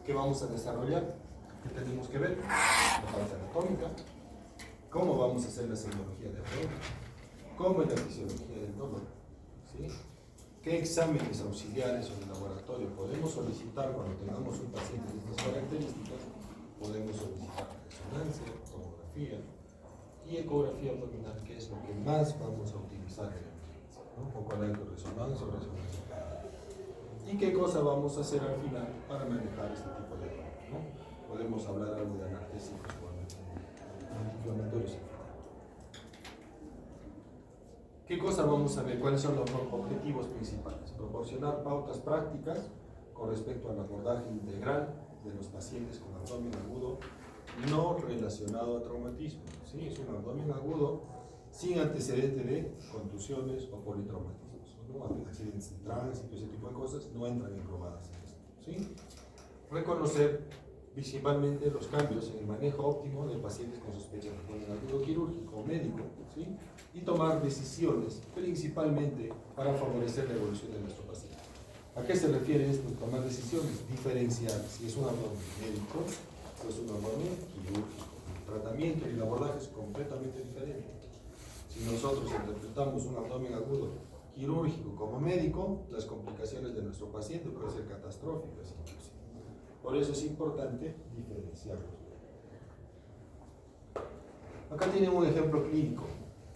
¿Qué vamos a desarrollar? ¿Qué tenemos que ver? La parte anatómica. ¿Cómo vamos a hacer la semiología del dolor? ¿Cómo es la fisiología del dolor? ¿Sí? ¿Qué exámenes auxiliares o de laboratorio podemos solicitar cuando tengamos un paciente de estas características? Podemos solicitar resonancia, tomografía y ecografía abdominal, que es lo que más vamos a utilizar en la emergencia, ¿no? Foco resonancia o resonancia. ¿Y qué cosa vamos a hacer al final para manejar este tipo de dolor, ¿no? Podemos hablar algo de analgésicos o antiinflamatorios. ¿Qué cosa vamos a ver? ¿Cuáles son los objetivos principales? Proporcionar pautas prácticas con respecto al abordaje integral de los pacientes con abdomen agudo no relacionado a traumatismo. ¿Sí? Es un abdomen agudo sin antecedente de contusiones o politraumatismos, ¿no? Accidentes de tránsito, ese tipo de cosas no entran englobadas en esto, ¿sí? Reconocer principalmente los cambios en el manejo óptimo de pacientes con sospecha de abdomen agudo quirúrgico o médico, ¿sí? Y tomar decisiones principalmente para favorecer la evolución de nuestro paciente. ¿A qué se refiere esto? Tomar decisiones, diferenciar si es un abdomen médico o es un abdomen quirúrgico. El tratamiento y el abordaje es completamente diferente. Si nosotros interpretamos un abdomen agudo quirúrgico como médico, las complicaciones de nuestro paciente pueden ser catastróficas inclusive. Por eso es importante diferenciarlos. Acá tienen un ejemplo clínico,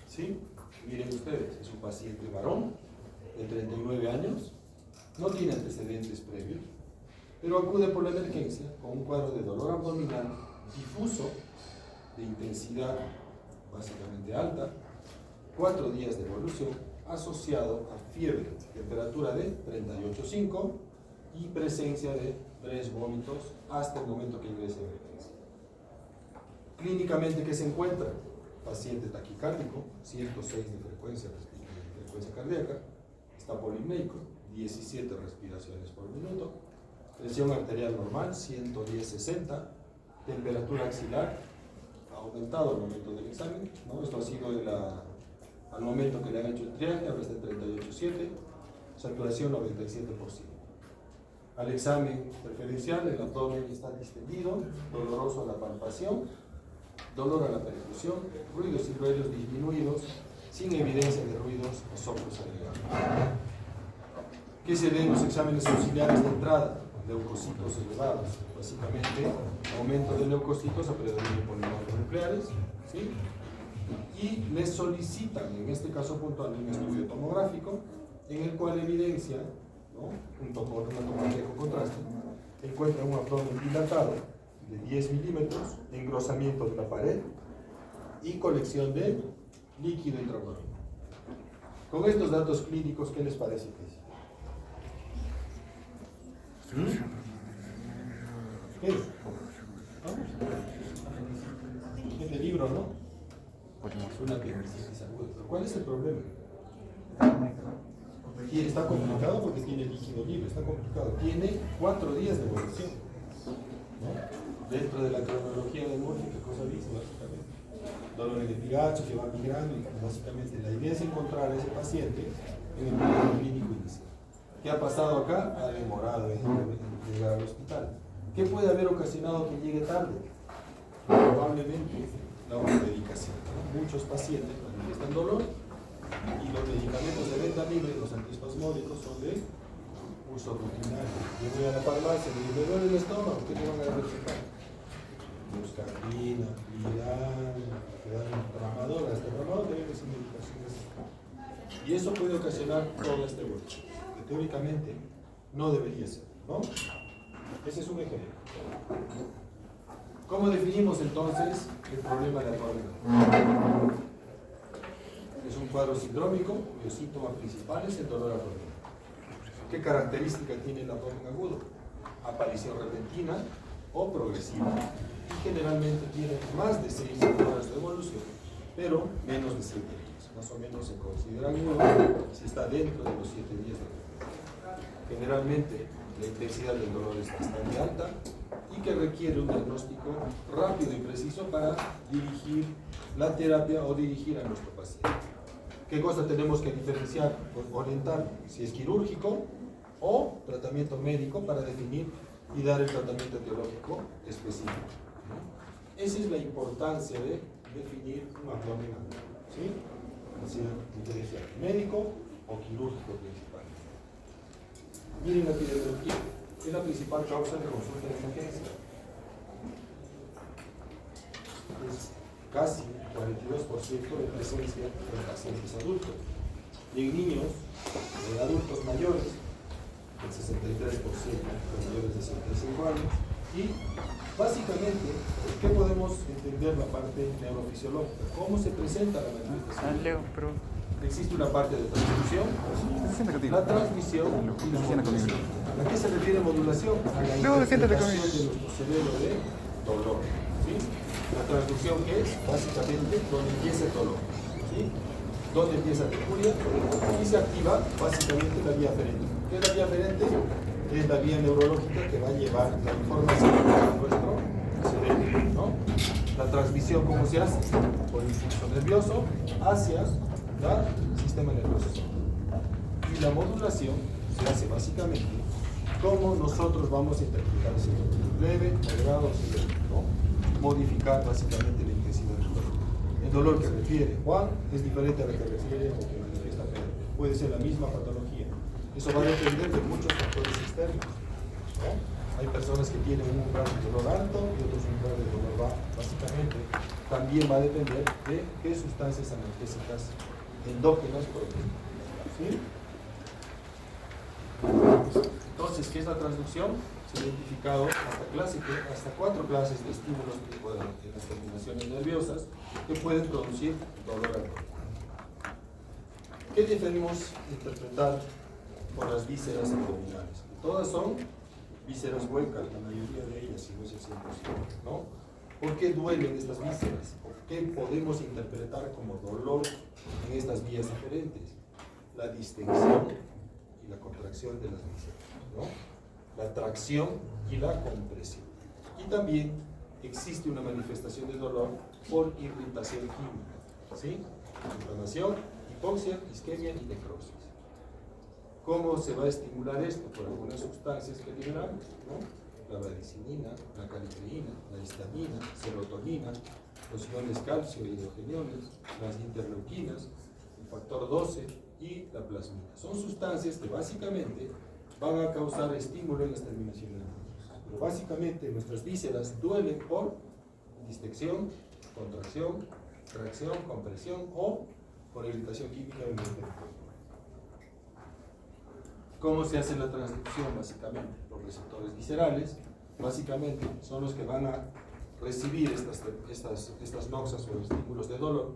¿sí? Miren ustedes, es un paciente varón de 39 años, no tiene antecedentes previos, pero acude por la emergencia con un cuadro de dolor abdominal difuso, de intensidad básicamente alta, 4 días de evolución, asociado a fiebre, temperatura de 38,5 y presencia de 3 vómitos hasta el momento que ingrese a emergencia. Clínicamente, ¿qué se encuentra? Paciente taquicárdico, 106 de frecuencia cardíaca, está polimnéico, 17 respiraciones por minuto, presión arterial normal, 110/60, temperatura axilar, ha aumentado al momento del examen, ¿no? Esto ha sido al momento que le han hecho el triaje, ahora está en 38,7, saturación 97%. Al examen preferencial, el abdomen está distendido, doloroso a la palpación, dolor a la percusión, ruidos y ruidos disminuidos, sin evidencia de ruidos o soplos agregados. ¿Qué se ve en los exámenes auxiliares de entrada? Leucocitos elevados, básicamente aumento de leucocitos a predominio de polimorfos nucleares, ¿sí? Y les solicitan, en este caso puntual, un estudio tomográfico en el cual evidencia, ¿no? Junto con una tomografía con contraste, encuentra un abdomen dilatado de 10 milímetros, engrosamiento de la pared y colección de líquido intraabdominal. Con estos datos clínicos, ¿qué les parece que es? ¿Qué es? ¿No? Es de libro, ¿no? Una apendicitis aguda. ¿Cuál es el problema? Está complicado porque tiene líquido libre, está complicado. Tiene 4 días de evolución, ¿no? Dentro de la cronología de Murphy, ¿qué cosa dice básicamente? Dolores de piracho que van migrando y básicamente la idea es encontrar a ese paciente en el periodo clínico inicial. ¿Qué ha pasado acá? Ha demorado en llegar al hospital. ¿Qué puede haber ocasionado que llegue tarde? Probablemente la automedicación. Muchos pacientes manifiestan dolor y los medicamentos de venta libre, los antiespasmódicos, son de uso rutinario. Yo voy a la farmacia y me duele el estómago, ¿qué te van a recetar? Muscardina, Lidan, te dan un tramador, hasta el tramador te viene sin medicaciones. Y eso puede ocasionar toda esta evolución, que teóricamente no debería ser, ¿no? Ese es un ejemplo. ¿Cómo definimos entonces el problema de abdomen? Es un cuadro sindrómico, cuyos síntomas principales es el dolor abdominal. ¿Qué característica tiene el abdomen agudo? Aparición repentina o progresiva. Y generalmente tiene más de 6 horas de evolución, pero menos de 7 días. Más o menos se considera agudo si está dentro de los 7 días de evolución. Generalmente la intensidad del dolor es bastante alta y que requiere un diagnóstico rápido y preciso para dirigir la terapia o dirigir a nuestro paciente. ¿Qué cosa tenemos que diferenciar? Orientar si es quirúrgico o tratamiento médico para definir y dar el tratamiento etiológico específico, ¿no? Esa es la importancia de definir un abdomen anual, ¿sí? Así diferencial médico o quirúrgico principal. Miren la epidemiología, es la principal causa de consulta de emergencia. Es casi 42% de presencia en pacientes adultos. Y en niños, en adultos mayores, el 63% de mayores de 65 años. Y básicamente, ¿qué podemos entender la parte neurofisiológica? ¿Cómo se presenta la manifestación? Existe una parte de transducción, la transmisión y la modulación. ¿A qué se refiere modulación? A la interpretación de nuestro cerebro de dolor, ¿sí? La transducción, ¿qué es? Básicamente donde empieza el dolor, ¿sí? Donde empieza la teluria y se activa básicamente la vía aferente. ¿Qué es la vía aferente? Es la vía neurológica que va a llevar la información a nuestro cerebro, ¿no? La transmisión, ¿cómo se hace? Por impulso nervioso hacia el sistema nervioso. Y la modulación se hace básicamente cómo nosotros vamos a interpretar ese dolor, leve, moderado, severo, ¿no? Modificar básicamente la intensidad del dolor. El dolor que refiere Juan es diferente a la que refiere o que manifiesta Pedro. Puede ser la misma patología. Eso va a depender de muchos factores externos, ¿no? Hay personas que tienen un umbral de dolor alto y otros un umbral de dolor bajo. Básicamente, también va a depender de qué sustancias analgésicas endógenas producen, ¿sí? Entonces, ¿qué es la transducción? Se ha identificado hasta 4 clases de estímulos en las terminaciones nerviosas que pueden producir dolor abdominal. ¿Qué debemos interpretar por las vísceras abdominales? Todas son vísceras huecas, la mayoría de ellas, si no es el 100%, ¿no? ¿Por qué duelen estas vísceras? ¿Por qué podemos interpretar como dolor en estas vías aferentes? La distensión y la contracción de las vísceras, ¿no? La tracción y la compresión. Y también existe una manifestación de dolor por irritación química, ¿sí? Inflamación, hipoxia, isquemia y necrosis. ¿Cómo se va a estimular esto? Por algunas sustancias que liberamos, ¿no? La bradicinina, la calicreína, la histamina, serotonina, los iones calcio y hidrogeniones, las interleuquinas, el factor 12 y la plasmina. Son sustancias que básicamente van a causar estímulo en las terminaciones nerviosas. Pero básicamente nuestras vísceras duelen por distensión, contracción, tracción, compresión o por irritación química en el cuerpo. ¿Cómo se hace la transducción? Básicamente, los receptores viscerales, básicamente, son los que van a recibir estas noxas o estímulos de dolor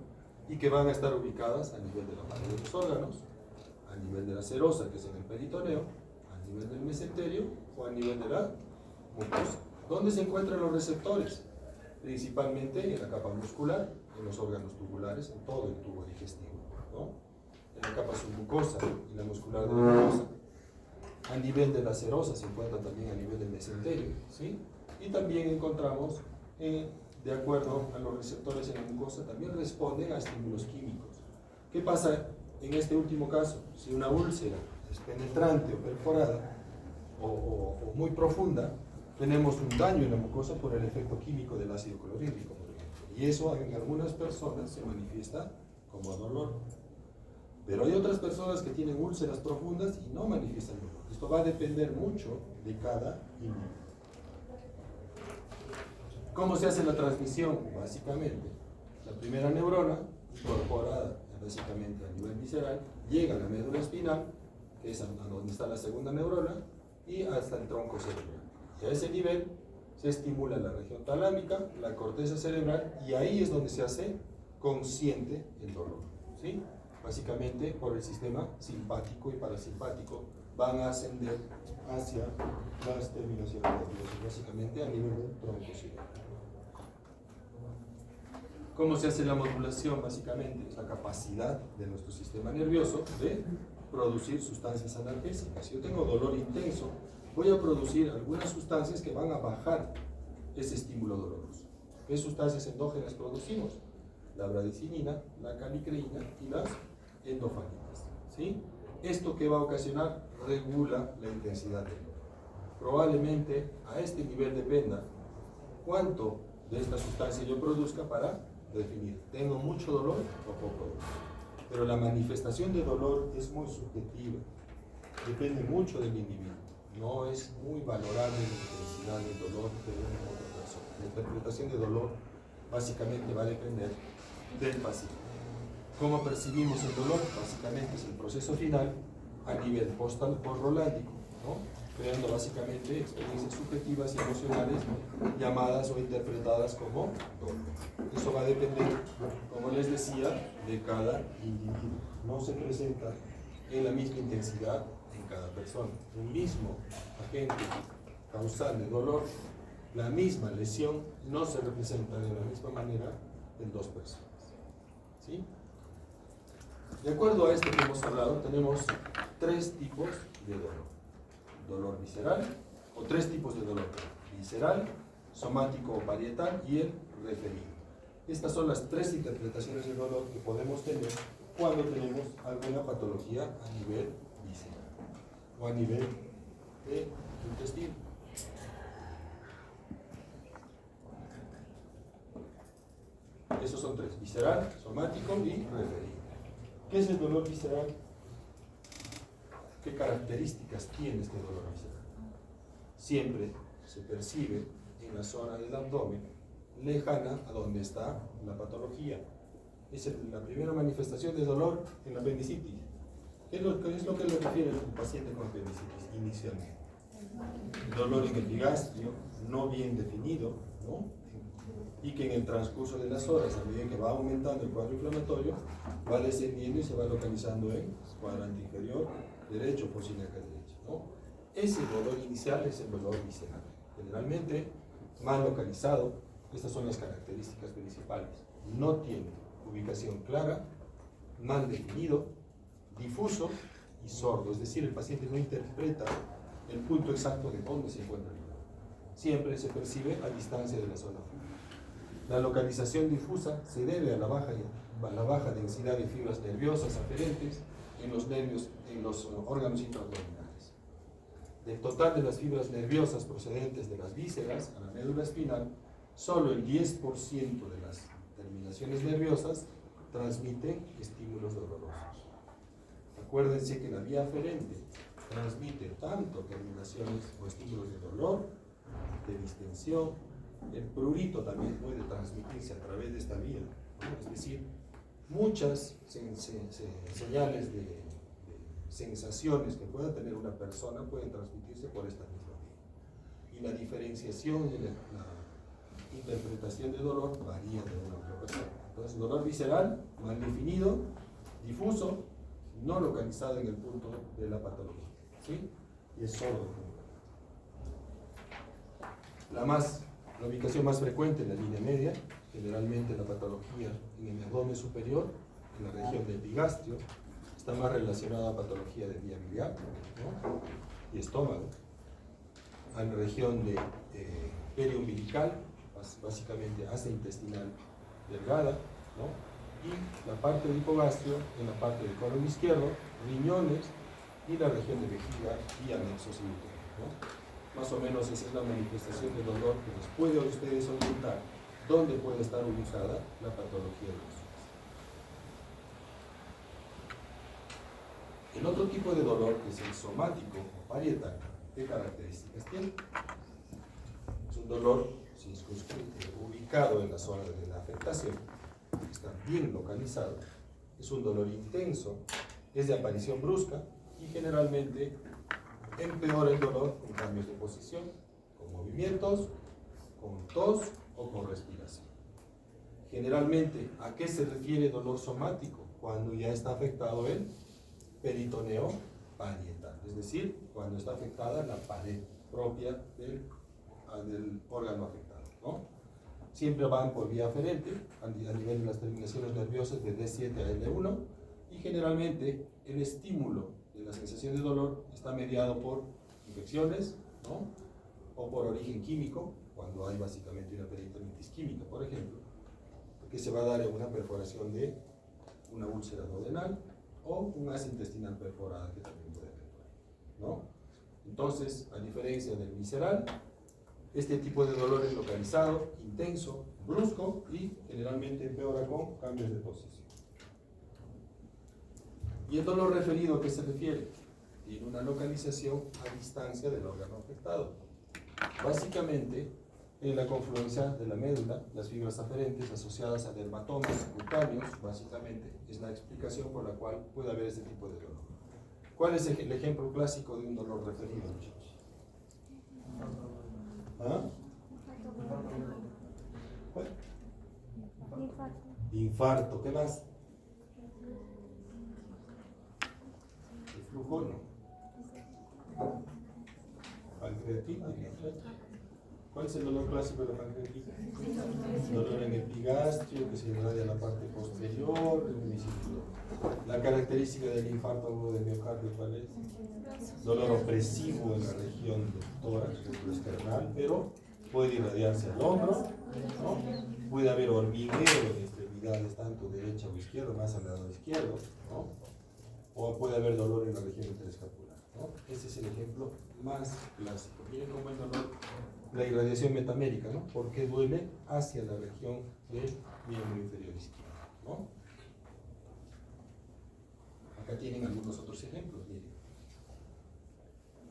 y que van a estar ubicadas a nivel de la pared de los órganos, a nivel de la serosa, que es en el peritoneo, a nivel del mesenterio o a nivel de la mucosa. ¿Dónde se encuentran los receptores? Principalmente en la capa muscular, en los órganos tubulares, en todo el tubo digestivo, ¿no? En la capa submucosa y la muscular de la mucosa. A nivel de la serosa se encuentra también a nivel del mesenterio, ¿sí? Y también encontramos, de acuerdo a los receptores en la mucosa, también responden a estímulos químicos. ¿Qué pasa en este último caso? Si una úlcera es penetrante o perforada o muy profunda, tenemos un daño en la mucosa por el efecto químico del ácido clorhídrico, por ejemplo. Y eso en algunas personas se manifiesta como dolor. Pero hay otras personas que tienen úlceras profundas y no manifiestan dolor. Esto va a depender mucho de cada individuo. ¿Cómo se hace la transmisión? Básicamente, la primera neurona, incorporada básicamente a nivel visceral, llega a la médula espinal, que es a donde está la segunda neurona, y hasta el tronco cerebral. Y a ese nivel se estimula la región talámica, la corteza cerebral, y ahí es donde se hace consciente el dolor, ¿sí? Básicamente por el sistema simpático y parasimpático van a ascender hacia las terminaciones nerviosas, básicamente a nivel del tronco cerebral. ¿Cómo se hace la modulación? Básicamente es la capacidad de nuestro sistema nervioso de producir sustancias analgésicas. Si yo tengo dolor intenso, voy a producir algunas sustancias que van a bajar ese estímulo doloroso. ¿Qué sustancias endógenas producimos? La bradicinina, la calicreína y las endofaninas, ¿sí? ¿Esto qué va a ocasionar? Regula la intensidad del dolor. Probablemente a este nivel dependa cuánto de esta sustancia yo produzca para definir, ¿tengo mucho dolor o poco dolor? Pero la manifestación de dolor es muy subjetiva, depende mucho del individuo. No es muy valorable la intensidad del dolor de una u otra persona. La interpretación de dolor básicamente va a depender del paciente. ¿Cómo percibimos el dolor? Básicamente es el proceso final a nivel postrolándico, ¿no? Creando básicamente experiencias subjetivas y emocionales llamadas o interpretadas como dolor. Eso va a depender, como les decía, de cada individuo. No se presenta en la misma intensidad en cada persona. Un mismo agente causal de dolor, la misma lesión, no se representa de la misma manera en dos personas. ¿Sí? De acuerdo a esto que hemos hablado, tenemos tres tipos de dolor. Dolor visceral, o tres tipos de dolor: visceral, somático o parietal y el referido. Estas son las tres interpretaciones de dolor que podemos tener cuando tenemos alguna patología a nivel visceral o a nivel de intestino. Esos son tres: visceral, somático y referido. ¿Qué es el dolor visceral? ¿Qué características tiene este dolor visceral? Siempre se percibe en la zona del abdomen lejana a donde está la patología. Es la primera manifestación de dolor en la apendicitis. ¿Qué es lo que le refiere el paciente con apendicitis inicialmente? Dolor en el epigastrio, no bien definido, ¿no? Y que en el transcurso de las horas, a medida que va aumentando el cuadro inflamatorio, va descendiendo y se va localizando en cuadrante inferior derecho, fosa ilíaca derecha, ¿no? Ese dolor inicial es el dolor visceral. Generalmente mal localizado. Estas son las características principales. No tiene ubicación clara, mal definido, difuso y sordo. Es decir, el paciente no interpreta el punto exacto de dónde se encuentra el dolor. Siempre se percibe a distancia de la zona focal. La localización difusa se debe a la baja densidad de fibras nerviosas aferentes en los nervios, en los órganos intraabdominales. Del total de las fibras nerviosas procedentes de las vísceras a la médula espinal, solo el 10% de las terminaciones nerviosas transmiten estímulos dolorosos. Acuérdense que la vía aferente transmite tanto terminaciones o estímulos de dolor, de distensión. El prurito también puede transmitirse a través de esta vía, ¿no? Es decir, muchas señales de sensaciones que pueda tener una persona pueden transmitirse por esta misma vía. Y la diferenciación de la interpretación de dolor varía de una a otra persona. Entonces, dolor visceral, mal definido, difuso, no localizado en el punto de la patología, ¿sí? Y es sordo. La ubicación más frecuente en la línea media, generalmente la patología en el abdomen superior, en la región del epigastrio, está más relacionada a patología de vía biliar, ¿no? Y estómago. A la región de periumbilical, básicamente asa intestinal delgada, ¿no? Y la parte del hipogastrio en la parte del colon izquierdo, riñones y la región de vejiga y anexos y ¿no? Más o menos esa es la manifestación de dolor que les puede a ustedes orientar dónde puede estar ubicada la patología de los ojos. El otro tipo de dolor, que es el somático o parietal, ¿qué características tiene? Es un dolor ubicado en la zona de la afectación, está bien localizado, es un dolor intenso, es de aparición brusca y generalmente empeora el dolor con cambios de posición, con movimientos, con tos o con respiración. Generalmente, ¿a qué se refiere dolor somático? Cuando ya está afectado el peritoneo parietal, es decir, cuando está afectada la pared propia del órgano afectado, ¿no? Siempre van por vía aferente, a nivel de las terminaciones nerviosas de D7 a L1, y generalmente el estímulo de la sensación de dolor está mediado por infecciones, ¿no? O por origen químico, cuando hay básicamente una peritonitis química, por ejemplo, que se va a dar en una perforación de una úlcera duodenal o un asa intestinal perforada que también puede haber, ¿no? Entonces, a diferencia del visceral, este tipo de dolor es localizado, intenso, brusco y generalmente empeora con cambios de posición. ¿Y el dolor referido a qué se refiere? Tiene una localización a distancia del órgano afectado. Básicamente, en la confluencia de la médula, las fibras aferentes asociadas a dermatomas cutáneos, básicamente, es la explicación por la cual puede haber este tipo de dolor. ¿Cuál es el ejemplo clásico de un dolor referido, muchachos? ¿Ah? ¿Cuál? Infarto. ¿Qué más? El flujo, no. Pancreatitis. ¿Cuál es el dolor clásico de la pancreatitis? Dolor en epigastrio que se irradia a la parte posterior del hemiciclo. La característica del infarto agudo del miocardio, ¿cuál es? Dolor opresivo en la región del tórax, retroesternal, pero puede irradiarse al hombro, ¿no? Puede haber hormigueo en extremidades, tanto derecha o izquierda, más al lado izquierdo, ¿no? O puede haber dolor en la región interescapular, ¿no? Ese es el ejemplo más clásico. Miren cómo es dolor, la irradiación metamérica, ¿no? Porque duele hacia la región del miembro inferior izquierdo, ¿no? Acá tienen algunos otros ejemplos, miren.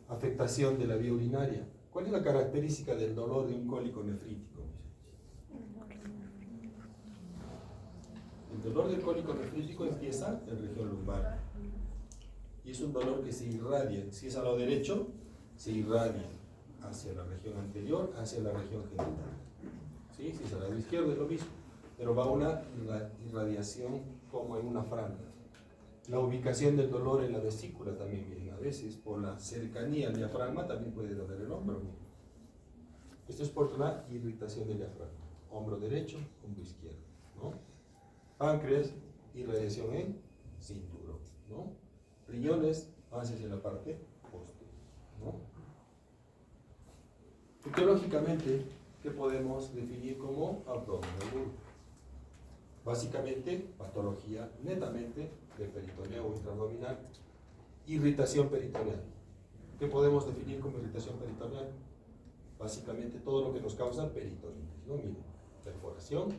Afectación de la vía urinaria. ¿Cuál es la característica del dolor de un cólico nefrítico? El dolor del cólico nefrítico empieza en región lumbar y es un dolor que se irradia. Si es a lado derecho, se irradia hacia la región anterior, hacia la región genital. ¿Sí? Si es al lado izquierdo es lo mismo, pero va una irradiación como en una franja. La ubicación del dolor en la vesícula también, miren, a veces por la cercanía al diafragma también puede doler el hombro. Miren. Esto es por la irritación del diafragma. Hombro derecho, hombro izquierdo, ¿no? Páncreas, irradiación en cinturón, ¿no? Riñones, hacia la parte posterior, ¿no? Etiológicamente, ¿qué podemos definir como abdomen agudo? Básicamente, patología netamente de peritoneo o intraabdominal, irritación peritoneal. ¿Qué podemos definir como irritación peritoneal? Básicamente todo lo que nos causa peritonitis, ¿no? Miren, perforación,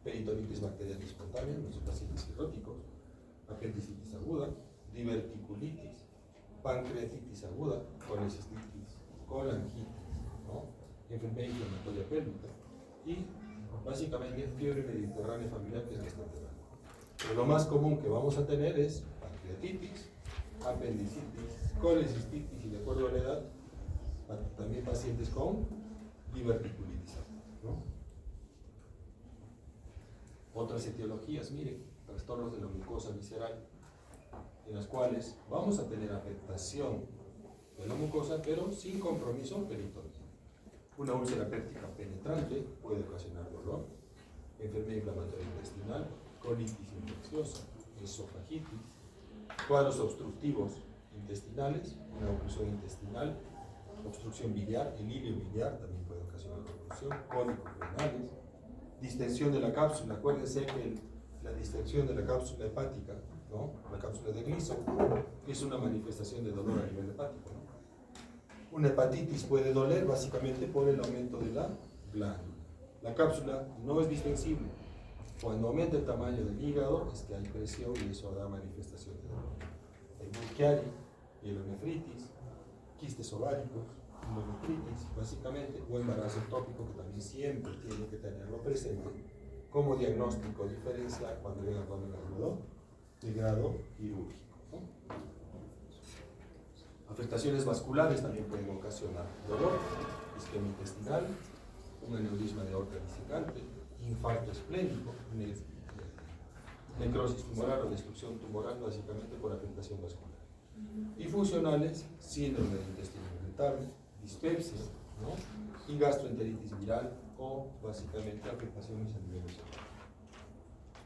peritonitis bacteriana espontánea en nuestros pacientes cirróticos, apendicitis aguda, diverticulitis, pancreatitis aguda, colecistitis, colangitis, ¿no? Enfermedad inflamatoria pélvica y básicamente fiebre mediterránea familiar, que es bastante raro. Pero lo más común que vamos a tener es pancreatitis, apendicitis, colecistitis y de acuerdo a la edad también pacientes con diverticulitis, ¿no? Otras etiologías, miren, trastornos de la mucosa visceral, en las cuales vamos a tener afectación de la mucosa, pero sin compromiso peritoneal. Una úlcera péptica penetrante puede ocasionar dolor, enfermedad inflamatoria intestinal, colitis infecciosa, esofagitis, cuadros obstructivos intestinales, una oclusión intestinal, obstrucción biliar, el hilio biliar también puede ocasionar oclusión, cólicos renales, distensión de la cápsula. Acuérdense que la distensión de la cápsula hepática, ¿no? La cápsula de Gleason, es una manifestación de dolor a nivel hepático, ¿no? Una hepatitis puede doler básicamente por el aumento de la glándula. La cápsula no es distensible. Cuando aumenta el tamaño del hígado es que hay presión y eso da manifestación de dolor. El Burkiari, pielonefritis, quistes ováricos, endometritis, básicamente, o embarazo ectópico, que también siempre tiene que tenerlo presente como diagnóstico diferencial cuando hay abdomen agudo de grado quirúrgico, ¿no? Afectaciones vasculares también pueden ocasionar dolor, isquemia intestinal, un aneurisma de aorta discecante, infarto esplénico, necrosis tumoral o destrucción tumoral, básicamente por afectación vascular. Y funcionales, síndrome del intestino irritable, dispepsia, ¿no? Y gastroenteritis viral o básicamente afectaciones a nivel cerebral.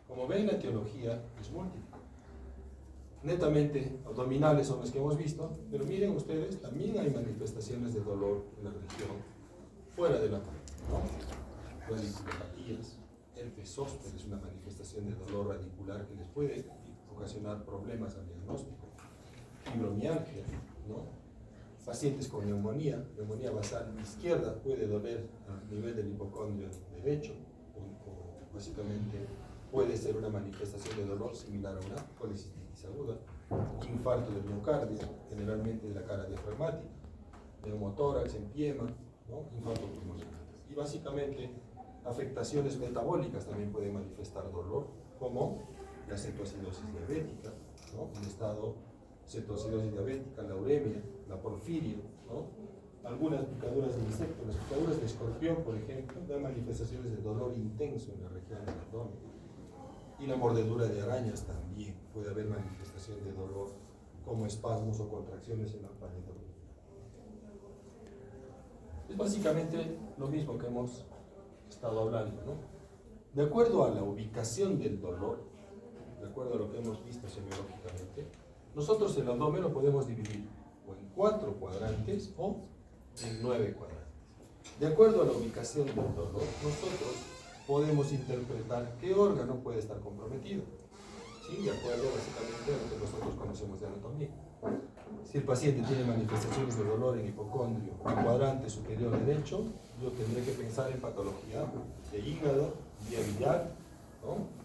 Como ven, la etiología es múltiple. Netamente abdominales son las que hemos visto, pero miren ustedes, también hay manifestaciones de dolor en la región fuera de la cara, ¿no? Radiculopatías, herpes zóster es una manifestación de dolor radicular que les puede ocasionar problemas al diagnóstico. Fibromialgia, ¿no? Pacientes con neumonía basal izquierda puede doler a nivel del hipocondrio derecho, o básicamente puede ser una manifestación de dolor similar a una colecistitis aguda, infarto del miocardio, generalmente de la cara diafragmática, neumotórax, empiema, ¿no? Infarto pulmonar. Y básicamente afectaciones metabólicas también pueden manifestar dolor, como la cetoacidosis diabética, ¿no? El estado cetoacidosis diabética, la uremia, la porfiria, ¿no? Algunas picaduras de insectos, las picaduras de escorpión, por ejemplo, dan manifestaciones de dolor intenso en la región del abdomen. Y la mordedura de arañas también puede haber manifestación de dolor, como espasmos o contracciones en la pared abdominal. Es básicamente lo mismo que hemos estado hablando, ¿no? De acuerdo a la ubicación del dolor, de acuerdo a lo que hemos visto semiológicamente, nosotros el abdomen lo podemos dividir o en 4 cuadrantes o en 9 cuadrantes. De acuerdo a la ubicación del dolor, nosotros podemos interpretar qué órgano puede estar comprometido, ¿sí? De acuerdo básicamente a lo que nosotros conocemos de anatomía. Si el paciente tiene manifestaciones de dolor en hipocondrio, en cuadrante superior derecho, yo tendré que pensar en patología de hígado, vía biliar, ¿no?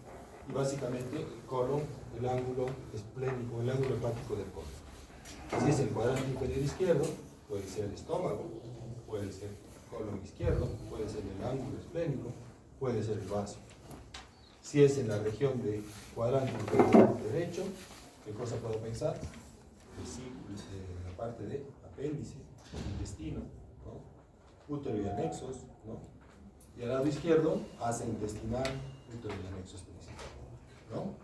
Y básicamente el colon, el ángulo esplénico, el ángulo hepático del colon. Si es el cuadrante inferior izquierdo, puede ser el estómago, puede ser el colon izquierdo, puede ser el ángulo esplénico, puede ser el vaso. Si es en la región de cuadrante inferior derecho, ¿qué cosa puedo pensar? La parte de apéndice, intestino, ¿no? Útero y anexos, ¿no? Y al lado izquierdo, asa intestinal, útero y anexos principal, ¿no?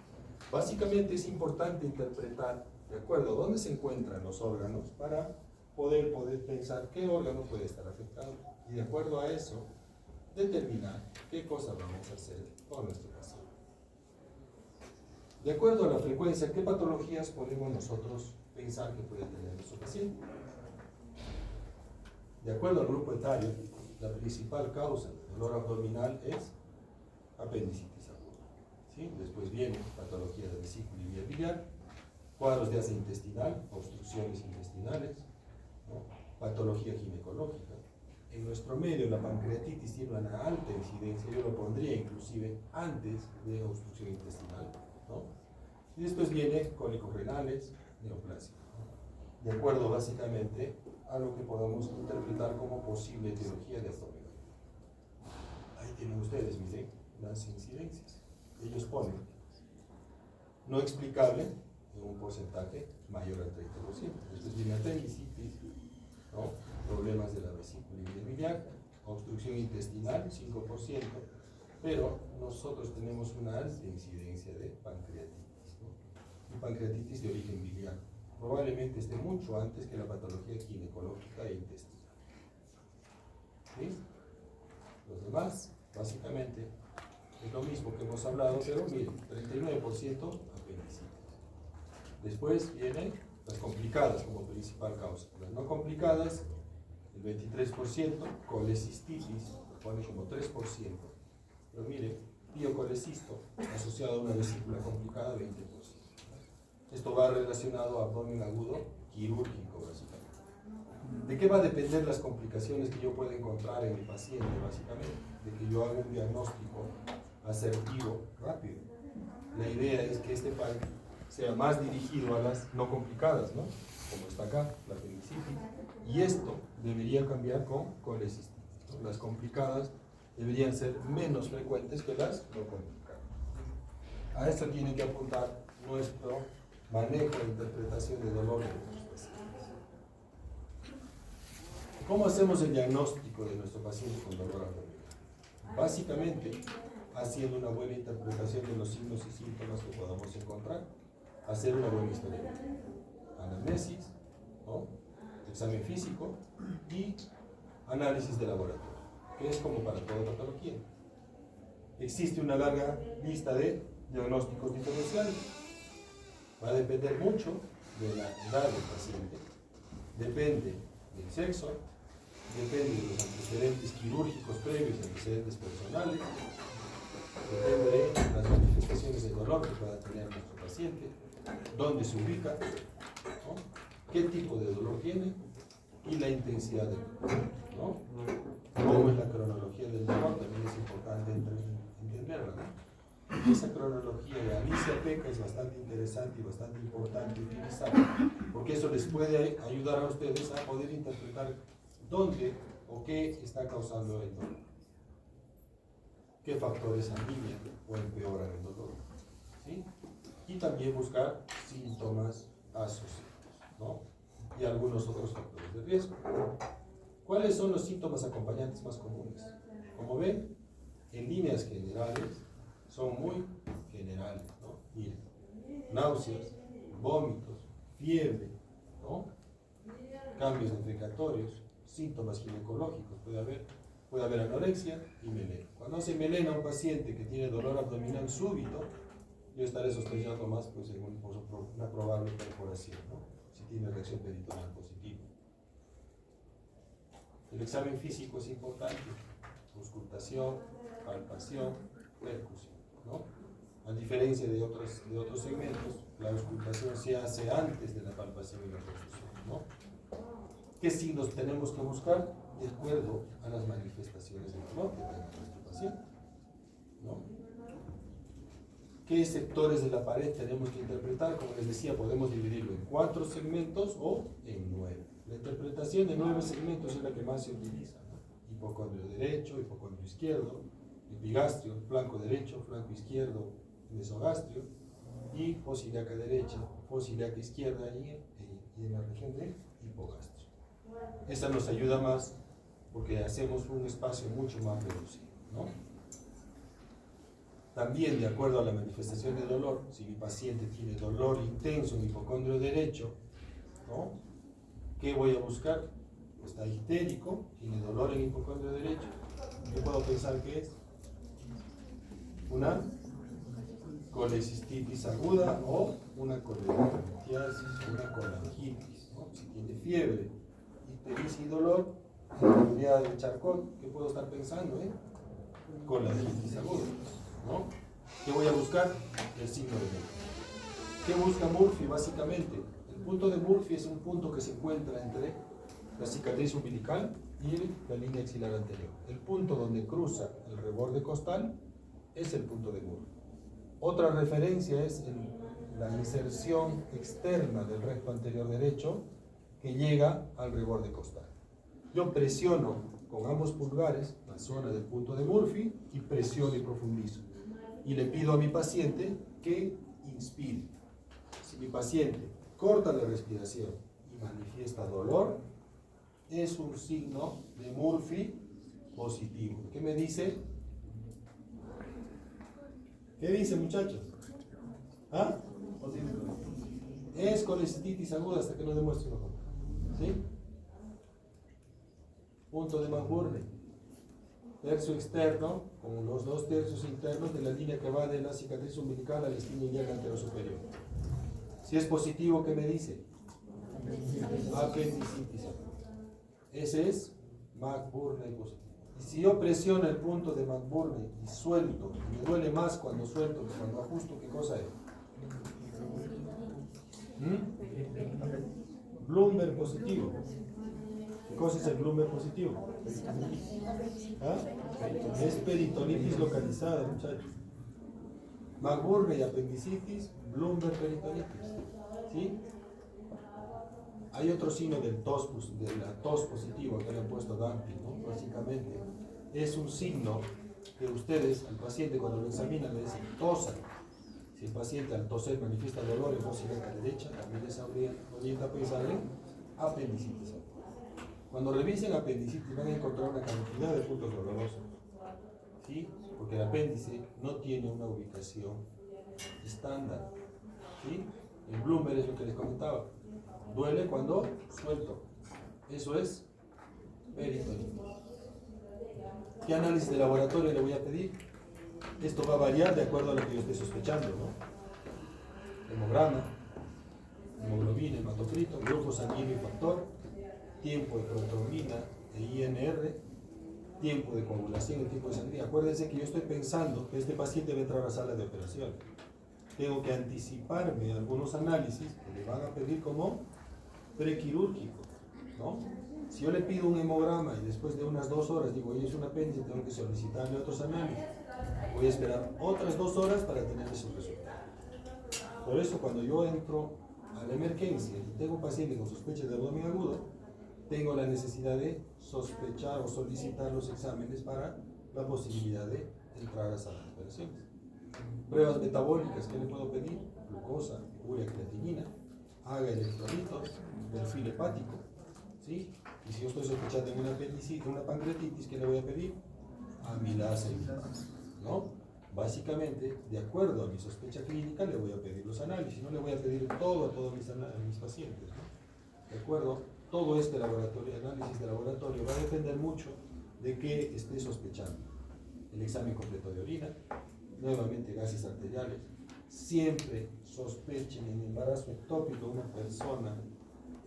Básicamente es importante interpretar de acuerdo a dónde se encuentran los órganos para poder pensar qué órgano puede estar afectado y de acuerdo a eso determinar qué cosa vamos a hacer con nuestro paciente. De acuerdo a la frecuencia, ¿qué patologías podemos nosotros pensar que puede tener nuestro paciente? De acuerdo al grupo etario, la principal causa de dolor abdominal es apendicitis aguda, ¿sí? Después viene patología de vesícula y vía biliar, cuadros de asa intestinal, obstrucciones intestinales, ¿no? Patología ginecológica. En nuestro medio la pancreatitis tiene una alta incidencia, yo lo pondría inclusive antes de obstrucción intestinal, ¿no? Y después viene cólicos renales, neoplasia, ¿no? De acuerdo básicamente a lo que podamos interpretar como posible etiología de abdomen. Ahí tienen ustedes, miren, las incidencias. Ellos ponen no explicable en un porcentaje mayor al 30%. Después viene apendicitis, ¿no? Problemas de la vesícula y vía biliar, obstrucción intestinal, 5%, pero nosotros tenemos una alta incidencia de pancreatitis, ¿no? Y pancreatitis de origen biliar. Probablemente esté mucho antes que la patología ginecológica e intestinal. ¿Sí? Los demás, básicamente, es lo mismo que hemos hablado, pero miren, 39% apendicitis. Después vienen las complicadas como principal causa. Las no complicadas, el 23%, colecistitis, lo pone como 3%. Pero miren, piocolecisto, asociado a una vesícula complicada, 20%. Esto va relacionado a abdomen agudo quirúrgico, básicamente. ¿De qué va a depender las complicaciones que yo pueda encontrar en el paciente, básicamente? De que yo haga un diagnóstico asertivo, rápido. La idea es que este PAI sea más dirigido a las no complicadas, ¿no? Como está acá, la apendicitis. Y esto debería cambiar con colecistitis, ¿no? Las complicadas deberían ser menos frecuentes que las no complicadas. A esto tiene que apuntar nuestro manejo e interpretación de dolor de nuestros pacientes. ¿Cómo hacemos el diagnóstico de nuestro paciente con dolor abdominal? Básicamente, haciendo una buena interpretación de los signos y síntomas que podamos encontrar, hacer una buena historia, anamnesis, ¿no? Examen físico y análisis de laboratorio, que es como para toda patología. Existe una larga lista de diagnósticos diferenciales. Va a depender mucho de la edad del paciente, depende del sexo, depende de los antecedentes quirúrgicos previos, antecedentes personales, Depende de las manifestaciones de dolor que pueda tener nuestro paciente, dónde se ubica, ¿no? Qué tipo de dolor tiene y la intensidad del dolor, ¿no? Cómo es la cronología del dolor, también es importante entenderla, ¿no? Esa cronología de Alicia Peca es bastante interesante y bastante importante utilizar, porque eso les puede ayudar a ustedes a poder interpretar dónde o qué está causando el dolor, qué factores alivian o empeoran el dolor, ¿sí? Y también buscar síntomas asociados, ¿no? Y algunos otros factores de riesgo. ¿Cuáles son los síntomas acompañantes más comunes? Como ven, en líneas generales, son muy generales, ¿no? Miren, náuseas, vómitos, fiebre, ¿no? Cambios defecatorios, síntomas ginecológicos, puede haber anorexia y melena. Cuando se melena un paciente que tiene dolor abdominal súbito, yo estaré sospechando más pues, en una probable perforación, ¿no? Si tiene reacción peritoneal positiva. El examen físico es importante, auscultación, palpación, percusión, ¿no? A diferencia de otros segmentos, la auscultación se hace antes de la palpación y la percusión, ¿no? ¿Qué signos tenemos que buscar? De acuerdo a las manifestaciones del dolor que tenga nuestro paciente, ¿no? ¿Qué sectores de la pared tenemos que interpretar? Como les decía, podemos dividirlo en 4 segmentos o en 9. La interpretación de 9 segmentos es la que más se utiliza, ¿no? Hipocondrio derecho, hipocondrio izquierdo, epigastrio, flanco derecho, flanco izquierdo, mesogastrio, y fosiliaca derecha, fosiliaca izquierda y en la región de hipogastrio. Esta nos ayuda más porque hacemos un espacio mucho más reducido, ¿no? También, de acuerdo a la manifestación de dolor, si mi paciente tiene dolor intenso en hipocondrio derecho, ¿no? ¿Qué voy a buscar? Está histérico, tiene dolor en hipocondrio derecho. ¿Qué puedo pensar que es? Una colecistitis aguda o una colecitiasis, una colangitis, ¿no? Si tiene fiebre, ictericia y dolor, unidad de Charcot, ¿qué puedo estar pensando? Colangitis aguda, ¿no? ¿Qué voy a buscar? El signo de Murphy. ¿Qué busca Murphy básicamente? El punto de Murphy es un punto que se encuentra entre la cicatriz umbilical y la línea axilar anterior. El punto donde cruza el reborde costal es el punto de Murphy. Otra referencia es la inserción externa del recto anterior derecho que llega al reborde costal. Yo presiono con ambos pulgares la zona del punto de Murphy y presiono y profundizo. Y le pido a mi paciente que inspire. Si mi paciente corta la respiración y manifiesta dolor, es un signo de Murphy positivo. ¿Qué me dice? ¿Qué dice, muchachos? ¿Ah? Es colecistitis aguda hasta que no demuestre mejor. ¿Sí? Punto de McBurney. Tercio externo, con los 2 tercios internos de la línea que va de la cicatriz umbilical a la esquina ilíaca anterosuperior. Si es positivo, ¿qué me dice? Apendicitis. Ese es McBurney positivo. Y si yo presiono el punto de McBurney y suelto, y me duele más cuando suelto que cuando ajusto, ¿qué cosa es? Bloomberg positivo. ¿Qué cosa es el Bloomberg positivo? ¿Ah? Es peritonitis localizada, muchachos. McBurney apendicitis, Bloomberg peritonitis. ¿Sí? Hay otro signo de la tos positiva que le han puesto Dumpy, ¿no? Básicamente es un signo que ustedes al paciente cuando lo examinan le dicen tosa. Si el paciente al toser manifiesta dolor en fosiliaca derecha, también les orienta a pensar en apendicitis. Cuando revisen apendicitis van a encontrar una cantidad de puntos dolorosos, ¿sí? Porque el apéndice no tiene una ubicación estándar, ¿sí? El Bloomberg es lo que les comentaba. Duele cuando suelto. Eso es peritonitis. ¿Qué análisis de laboratorio le voy a pedir? Esto va a variar de acuerdo a lo que yo esté sospechando, ¿no? Hemograma, hemoglobina, hematocrito, grupo sanguíneo y factor, tiempo de protrombina e INR, tiempo de coagulación, el tiempo de sangría. Acuérdense que yo estoy pensando que este paciente va a entrar a la sala de operación. Tengo que anticiparme algunos análisis que le van a pedir como prequirúrgico, ¿no? Si yo le pido un hemograma y después de unas 2 horas digo, oye, es un apéndice, tengo que solicitarle otros análisis, voy a esperar otras 2 horas para tener esos resultados. Por eso cuando yo entro a la emergencia y tengo un paciente con sospecha de abdomen agudo, tengo la necesidad de sospechar o solicitar los exámenes para la posibilidad de entrar a sala de operaciones. Pruebas metabólicas, ¿qué le puedo pedir? Glucosa, urea, creatinina, haga electrolitos, perfil hepático, ¿sí? Y si yo estoy sospechando de una apendicitis, una pancreatitis, ¿qué le voy a pedir? Amilasa y lipase, ¿no? Básicamente, de acuerdo a mi sospecha clínica, le voy a pedir los análisis, no le voy a pedir todo a todos mis pacientes, ¿no? ¿De acuerdo? Todo este laboratorio, análisis de laboratorio, va a depender mucho de qué esté sospechando. El examen completo de orina, nuevamente gases arteriales. Siempre sospechen en embarazo ectópico una persona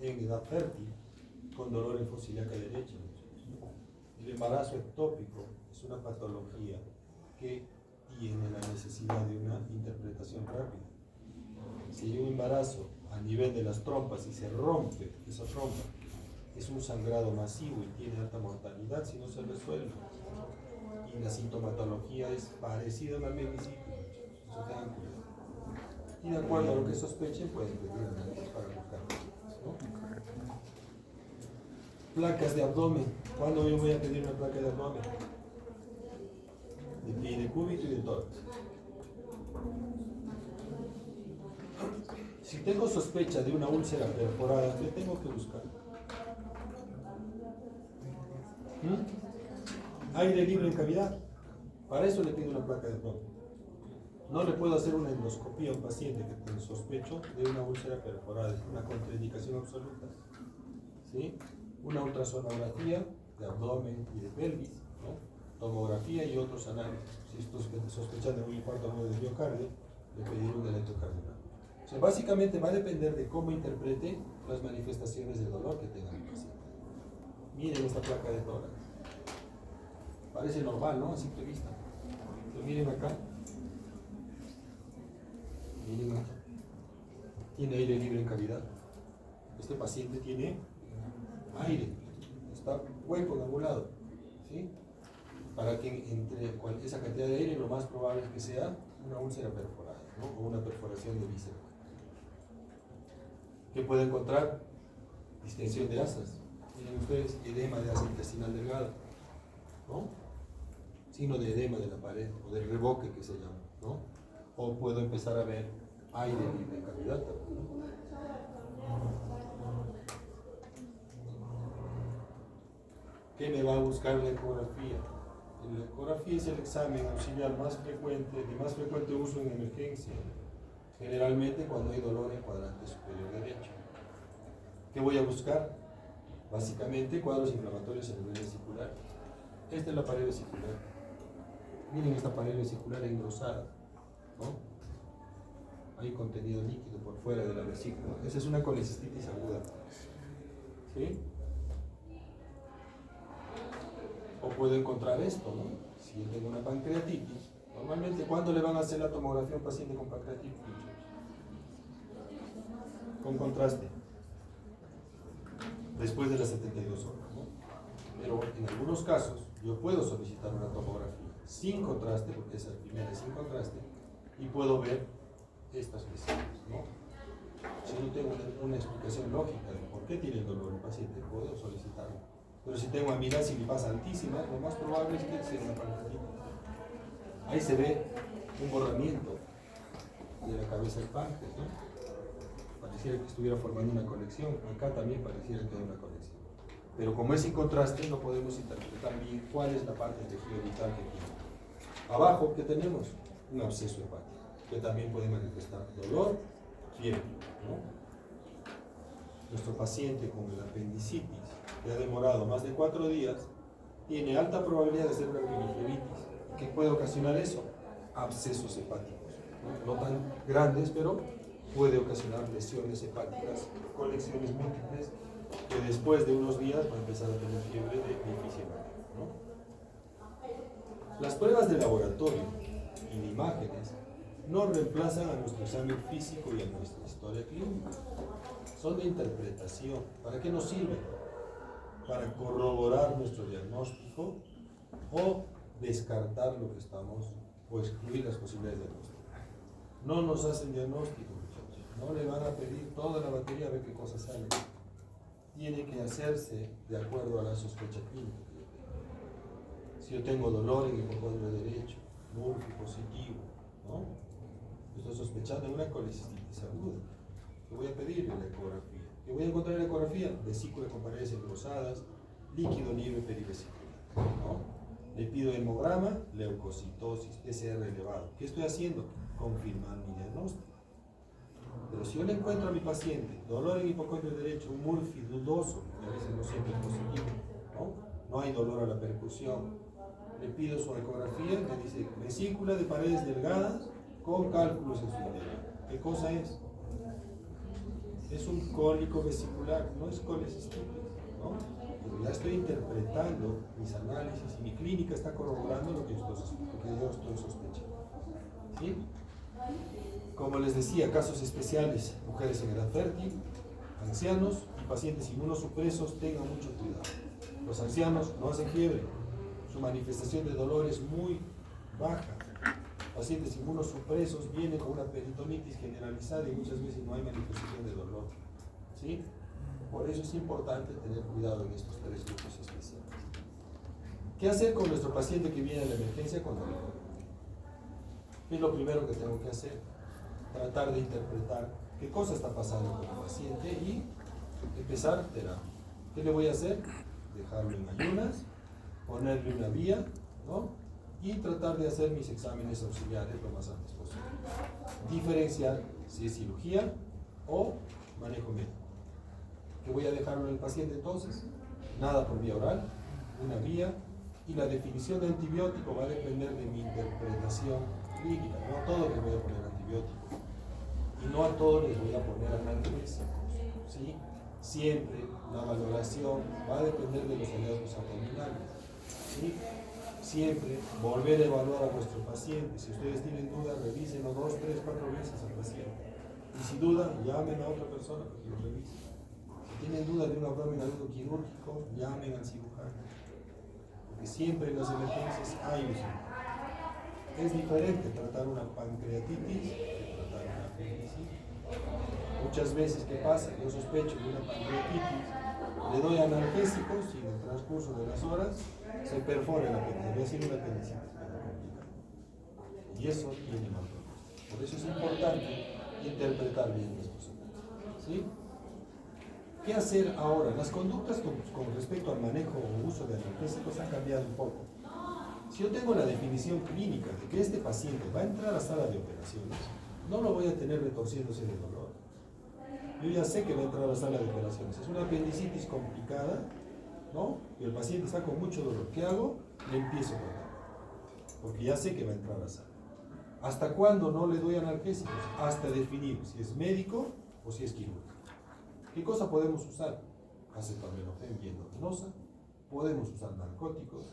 en edad fértil con dolor en fosa ilíaca derecha. El embarazo ectópico es una patología que tiene la necesidad de una interpretación rápida. Si hay un embarazo a nivel de las trompas y se rompe esa trompa, es un sangrado masivo y tiene alta mortalidad si no se resuelve. Y la sintomatología es parecida a una apendicitis, eso tengan cuidado. Y de acuerdo a lo que sospechen, pueden pedir análisis para buscar, ¿no? Placas de abdomen. ¿Cuándo yo voy a pedir una placa de abdomen? De pie de cúbito y de tórax. Si tengo sospecha de una úlcera perforada, ¿qué tengo que buscar? Aire libre en cavidad. Para eso le pido una placa de abdomen. No le puedo hacer una endoscopía a un paciente que tiene sospecho de una úlcera perforada, es una contraindicación absoluta. ¿Sí? Una ultrasonografía de abdomen y de pelvis, ¿no? Tomografía y otros análisis. Si estos sospechan de un infarto agudo de miocardio, le pediré un electrocardiograma. O sea, básicamente va a depender de cómo interprete las manifestaciones de dolor que tenga el paciente. Miren esta placa de tórax. Parece normal, ¿no? A simple vista. Pero miren acá. Miren acá. Tiene aire libre en cavidad. Este paciente tiene aire. Está hueco en algún lado. ¿Sí? Para que entre esa cantidad de aire, lo más probable es que sea una úlcera perforada, ¿no? O una perforación de víscera. ¿Qué puede encontrar? Distensión de asas. Miren ustedes, edema de asa intestinal delgada, ¿no? Signo de edema de la pared o del reboque que se llama, ¿no? O puedo empezar a ver aire libre en cavidad también, ¿no? ¿Qué me va a buscar la ecografía? La ecografía es el examen auxiliar más frecuente, de más frecuente uso en emergencia, generalmente cuando hay dolor en cuadrante superior derecho. ¿Qué voy a buscar? Básicamente cuadros inflamatorios en el vesicular. Esta es la pared vesicular. Miren esta pared vesicular engrosada, ¿no? Hay contenido líquido por fuera de la vesícula. Esa es una colecistitis aguda. ¿Sí? O puedo encontrar esto, ¿no? Si yo tengo una pancreatitis, normalmente, ¿cuándo le van a hacer la tomografía a un paciente con pancreatitis? Con contraste. Después de las 72 horas, ¿no? Pero en algunos casos, yo puedo solicitar una tomografía sin contraste, porque esa primera es sin contraste, y puedo ver estas lesiones, ¿no? Si no tengo una explicación lógica de por qué tiene el dolor el paciente, puedo solicitarlo. Pero si tengo amilasa y lipasa altísima, lo más probable es que sea una pancreatitis. Ahí se ve un borramiento de la cabeza del páncreas, ¿no? Pareciera que estuviera formando una conexión. Acá también pareciera que hay una conexión. Pero como es sin contraste, no podemos interpretar bien cuál es la parte del tejido vital que tiene. Abajo, ¿qué tenemos? Un absceso hepático, que también puede manifestar dolor, fiebre, ¿no? Nuestro paciente con el apendicitis, que ha demorado más de 4 días, tiene alta probabilidad de ser una gingivitis. ¿Qué puede ocasionar eso? Abscesos hepáticos, ¿no? No tan grandes, pero puede ocasionar lesiones hepáticas, colecciones múltiples, que después de unos días va a empezar a tener fiebre de difícil manejo, ¿no? Las pruebas de laboratorio y de imágenes no reemplazan a nuestro examen físico y a nuestra historia clínica. Son de interpretación. ¿Para qué nos sirven? Para corroborar nuestro diagnóstico o descartar lo que estamos, o excluir las posibilidades de diagnóstico. No nos hacen diagnóstico, muchachos. No le van a pedir toda la batería a ver qué cosas sale. Tiene que hacerse de acuerdo a la sospecha clínica. Si yo tengo dolor en el hipocondrio derecho, Murphy positivo, ¿no? Estoy sospechando de una colecistitis aguda. ¿Qué voy a pedir? La ecografía. ¿Qué voy a encontrar en la ecografía? Vesícula con paredes engrosadas, líquido libre perivesicular, ¿no? Le pido hemograma, leucocitosis, PCR elevado. ¿Qué estoy haciendo? Confirmar mi diagnóstico. Pero si yo le encuentro a mi paciente dolor en hipocondrio derecho, un Murphy dudoso, que a veces no siempre es positivo, ¿no? No hay dolor a la percusión. Le pido su ecografía, me dice vesícula de paredes delgadas con cálculos en su interior. ¿Qué cosa es? Es un cólico vesicular, no es colecistitis, ¿no? Pero ya estoy interpretando mis análisis y mi clínica está corroborando lo que yo estoy sospechando. ¿Sí? Como les decía, casos especiales, mujeres en edad fértil, ancianos y pacientes inmunosupresos, tengan mucho cuidado. Los ancianos no hacen fiebre, su manifestación de dolor es muy baja. Pacientes inmunosupresos vienen con una peritonitis generalizada y muchas veces no hay manifestación de dolor. ¿Sí? Por eso es importante tener cuidado en estos tres grupos especiales. ¿Qué hacer con nuestro paciente que viene a la emergencia con dolor? Es lo primero que tengo que hacer. Tratar de interpretar qué cosa está pasando con el paciente y empezar terapia. ¿Qué le voy a hacer? Dejarlo en ayunas, ponerle una vía, ¿no? Y tratar de hacer mis exámenes auxiliares lo más antes posible. Diferenciar si es cirugía o manejo médico. ¿Qué voy a dejarlo en el paciente entonces? Nada por vía oral, una vía, y la definición de antibiótico va a depender de mi interpretación clínica. No a todos les voy a poner antibiótico y no a todos les voy a poner analgésicos, ¿sí? Siempre la valoración va a depender de los hallazgos abdominales, ¿sí? Siempre volver a evaluar a vuestro paciente. Si ustedes tienen dudas, revísenlo 2, 3, 4 veces al paciente. Y si dudan, llamen a otra persona para que lo revise. Si tienen dudas de un abdomen agudo quirúrgico, llamen al cirujano. Porque siempre en las emergencias hay un cirujano. Es diferente tratar una pancreatitis que tratar una apendicitis. Muchas veces, ¿qué pasa? Yo sospecho de una pancreatitis, le doy analgésicos y en el transcurso de las horas se perfora el apéndice. Voy a decir una apendicitis, pero complicada. Y eso tiene mal pronóstico. Por eso es importante interpretar bien las cosas. ¿Sí? ¿Qué hacer ahora? Las conductas con respecto al manejo o uso de analgésicos han cambiado un poco. Si yo tengo la definición clínica de que este paciente va a entrar a sala de operaciones, no lo voy a tener retorciéndose de dolor. Yo ya sé que va a entrar a la sala de operaciones. Es una apendicitis complicada, ¿no? Y el paciente está con mucho dolor. ¿Qué hago? Le empiezo a tratar. Porque ya sé que va a entrar a la sala. ¿Hasta cuándo no le doy analgésicos? Hasta definir si es médico o si es quirúrgico. ¿Qué cosa podemos usar? Acetaminofén y endovenosa. Podemos usar narcóticos.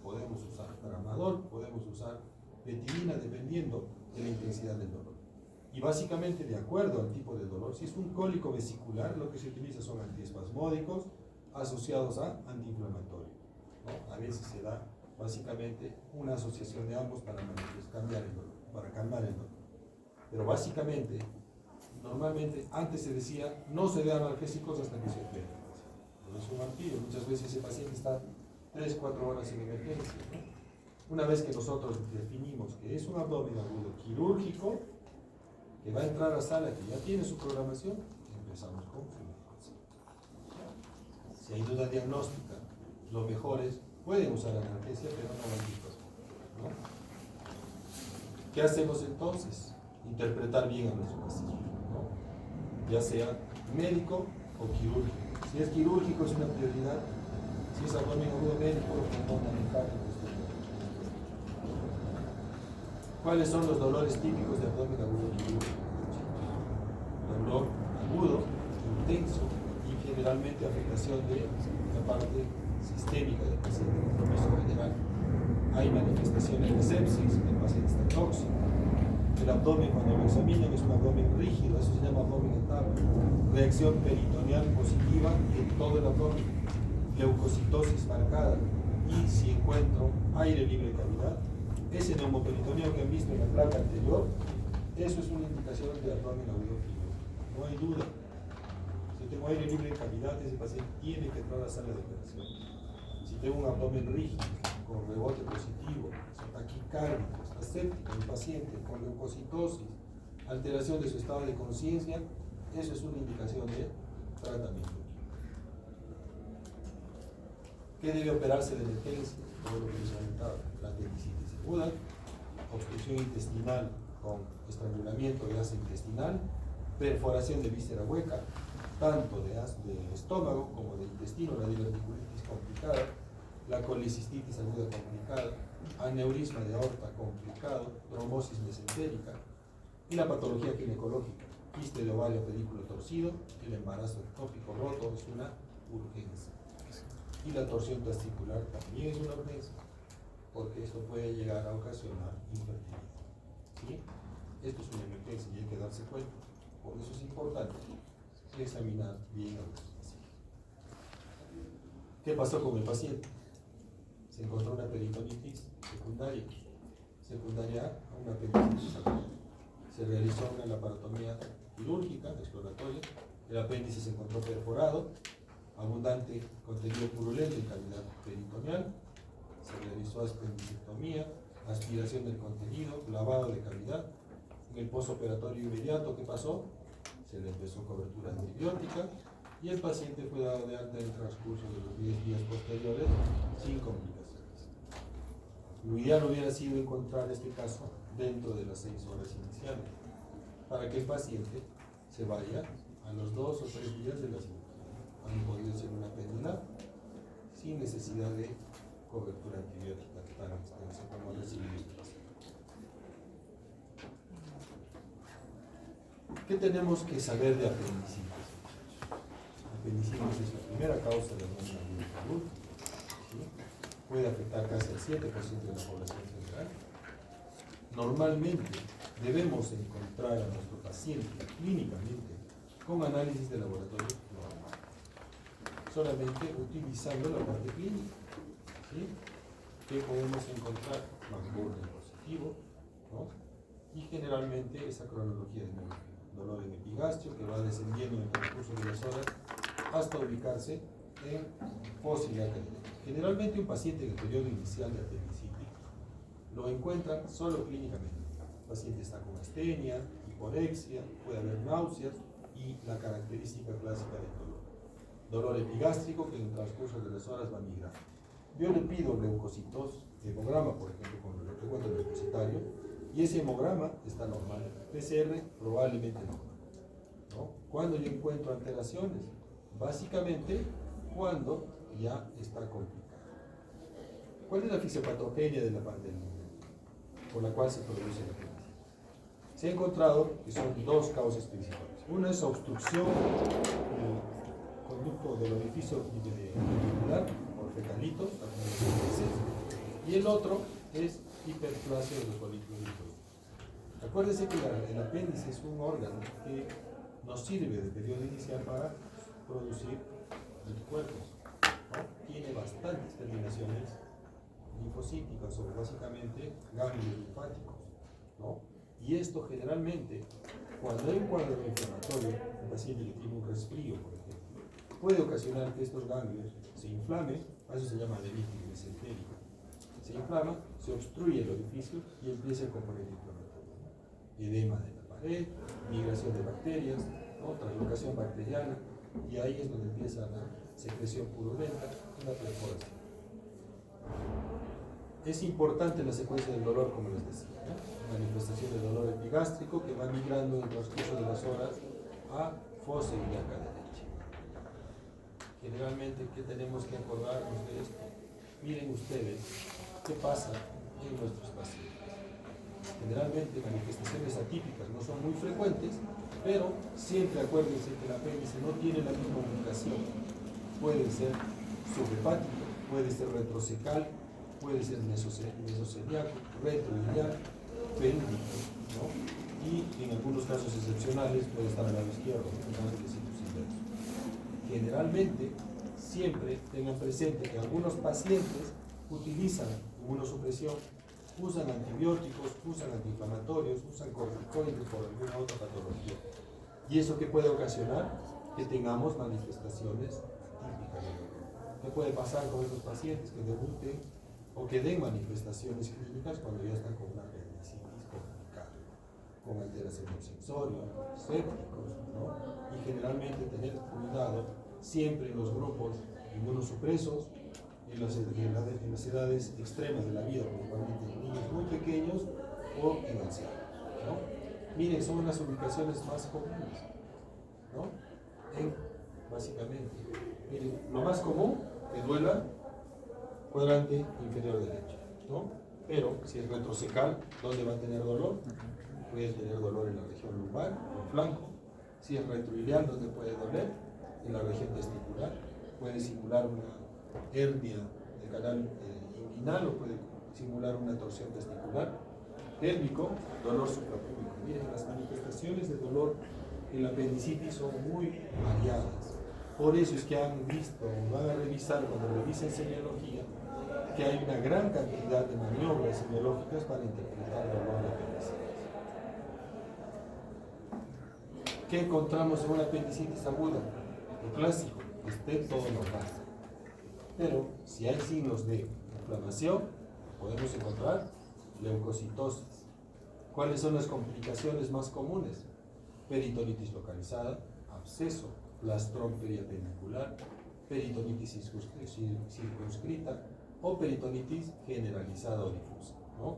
Podemos usar tramadol, podemos usar betidina dependiendo de la intensidad del dolor. Y básicamente, de acuerdo al tipo de dolor, si es un cólico vesicular, lo que se utiliza son antiespasmódicos asociados a antiinflamatorios, ¿no? A veces se da básicamente una asociación de ambos para calmar el dolor. Pero básicamente, normalmente, antes se decía, no se dan analgésicos hasta que se opere. No es un martirio, muchas veces ese paciente está 3, 4 horas en emergencia, ¿no? Una vez que nosotros definimos que es un abdomen agudo quirúrgico, que va a entrar a sala, que ya tiene su programación, empezamos con fluidos. Si hay duda diagnóstica, lo mejor es, pueden usar analgesia, pero no antiespasmódicos, ¿no? ¿Qué hacemos entonces? Interpretar bien a nuestro paciente, ¿no? Ya sea médico o quirúrgico. Si es quirúrgico es una prioridad. Si es abdomen agudo médico, lo podemos manejar en nuestro cuerpo. ¿Cuáles son los dolores típicos de abdomen agudo quirúrgico? Dolor agudo, intenso y generalmente afectación de la parte sistémica del paciente, compromiso general. hay manifestaciones de sepsis, el paciente está tóxico. El abdomen, cuando lo examinan, es un abdomen rígido, eso se llama abdomen estable. Reacción peritoneal positiva en todo el abdomen, leucocitosis marcada. Y si encuentro aire libre de cavidad, ese neumoperitoneo que han visto en la placa anterior, eso es una indicación de abdomen audíofilo. No hay duda. Si tengo aire libre de cavidad, ese paciente tiene que entrar a la sala de operación. Si tengo un abdomen rígido, con rebote positivo, está taquicárdico, está séptico el paciente, con leucocitosis, alteración de su estado de conciencia, eso es una indicación de tratamiento. ¿Qué debe operarse de emergencia? Todo lo que les comentaba, la apendicitis aguda, obstrucción intestinal con estrangulamiento de asa intestinal, perforación de víscera hueca, tanto de estómago como de intestino, la diverticulitis complicada, la colicistitis aguda complicada, aneurisma de aorta complicado, trombosis mesentérica y la patología ginecológica, quiste de ovario pedículo torcido, el embarazo ectópico roto es una urgencia. Y la torsión testicular también es una urgencia, porque esto puede llegar a ocasionar infertilidad. ¿Sí? Esto es una emergencia y hay que darse cuenta. Por eso es importante examinar bien a los pacientes. ¿Qué pasó con el paciente? Se encontró una peritonitis secundaria a una apendicitis aguda. Se realizó una laparotomía quirúrgica exploratoria. El apéndice se encontró perforado, abundante contenido purulento en cavidad peritoneal. Se realizó apendicectomía, aspiración del contenido, lavado de cavidad. En el postoperatorio inmediato, ¿qué pasó? Se le empezó cobertura antibiótica y el paciente fue dado de alta en el transcurso de los 10 días posteriores sin complicaciones. Lo ideal hubiera sido encontrar este caso dentro de las 6 horas iniciales para que el paciente se vaya a los 2 o 3 días de la cirugía. Han podido ser una pendular sin necesidad de cobertura antibiótica tan extensa como recibió este paciente. ¿Qué tenemos que saber de apendicitis? Apendicitis es la primera causa de una salud. ¿Sí? Puede afectar casi al 7% de la población general. Normalmente debemos encontrar a nuestro paciente clínicamente con análisis de laboratorio normal, solamente utilizando la parte clínica. ¿Sí? ¿Qué podemos encontrar? Magburney positivo, ¿no? Y generalmente esa cronología de dolor en epigastrio que va descendiendo en el transcurso de las horas hasta ubicarse en fosilea cardíaca. Generalmente un paciente en el periodo inicial de apendicitis lo encuentran solo clínicamente. El paciente está con astenia, hiporexia, puede haber náuseas y la característica clásica del dolor. Dolor epigástrico que en el transcurso de las horas va a migrar. Yo le pido leucocitos, hemograma, por ejemplo, con el recuento leucocitario, y ese hemograma está normal. PCR probablemente normal, ¿no? ¿Cuándo yo encuentro alteraciones? Básicamente cuando ya está complicado. ¿Cuál es la fisiopatogenia de la pandemia por la cual se produce la apendicitis? Se ha encontrado que son 2 causas principales. Una es obstrucción del conducto del orificio ventricular por fecalitos, y el otro es hiperplasia de los folículos linfáticos. Acuérdense que el apéndice es un órgano que nos sirve de periodo inicial para producir anticuerpos, ¿no? Tiene bastantes terminaciones linfocíticas o básicamente ganglios linfáticos, ¿no? Y esto generalmente, cuando hay un cuadro inflamatorio, un paciente que tiene un resfrío, por ejemplo, puede ocasionar que estos ganglios se inflamen, a eso se llama adenitis mesentérica. Se inflama, se obstruye el orificio y empieza el componente inflamatorio, ¿no? Edema de la pared, migración de bacterias, ¿no? Translocación bacteriana, y ahí es donde empieza la secreción purulenta y la perforación. Es importante la secuencia del dolor, como les decía, ¿no? Manifestación de dolor epigástrico que va migrando en el transcurso de las horas a fosa ilíaca derecha. Generalmente, ¿qué tenemos que acordarnos de esto? Miren ustedes qué pasa en nuestros pacientes. Generalmente manifestaciones atípicas no son muy frecuentes, pero siempre acuérdense que el apéndice no tiene la misma ubicación. Puede ser subhepático, puede ser retrocecal, puede ser mesoceliaco, retroiliaco, pélvico, ¿no? Y en algunos casos excepcionales puede estar al lado izquierdo, antes y inverso. Generalmente, siempre tengan presente que algunos pacientes utilizan inmunosupresión, usan antibióticos, usan antiinflamatorios, usan corticoides por alguna otra patología. ¿Y eso qué puede ocasionar? Que tengamos manifestaciones típicas del dolor. ¿Qué puede pasar con esos pacientes que debuten o que den manifestaciones clínicas cuando ya están con una apendicitis complicada, con alteración del sensorio, sépticos, ¿no? Y generalmente tener cuidado siempre en los grupos inmunosupresos, en las edades extremas de la vida, principalmente en niños muy pequeños o en ancianos, ¿no? Miren, son las ubicaciones más comunes, ¿no? Básicamente, miren, lo más común que duela cuadrante inferior derecho, ¿no? Pero si es retrocecal, ¿dónde va a tener dolor? Puede tener dolor en la región lumbar, o flanco. Si es retroiliac, ¿dónde puede doler? En la región testicular. Puede simular una hernia del canal inguinal o puede simular una torsión testicular. Pélvico, dolor suprapúbico. Miren, las manifestaciones de dolor en la apendicitis son muy variadas. Por eso es que han visto, van a revisar cuando revisen semiología, que hay una gran cantidad de maniobras semiológicas para interpretar el dolor de apendicitis. ¿Qué encontramos en una apendicitis aguda? Lo clásico, que esté todo normal. Pero si hay signos de inflamación, podemos encontrar leucocitosis. ¿Cuáles son las complicaciones más comunes? Peritonitis localizada, absceso, plastrón periapendicular, peritonitis circunscrita o peritonitis generalizada o difusa, ¿no?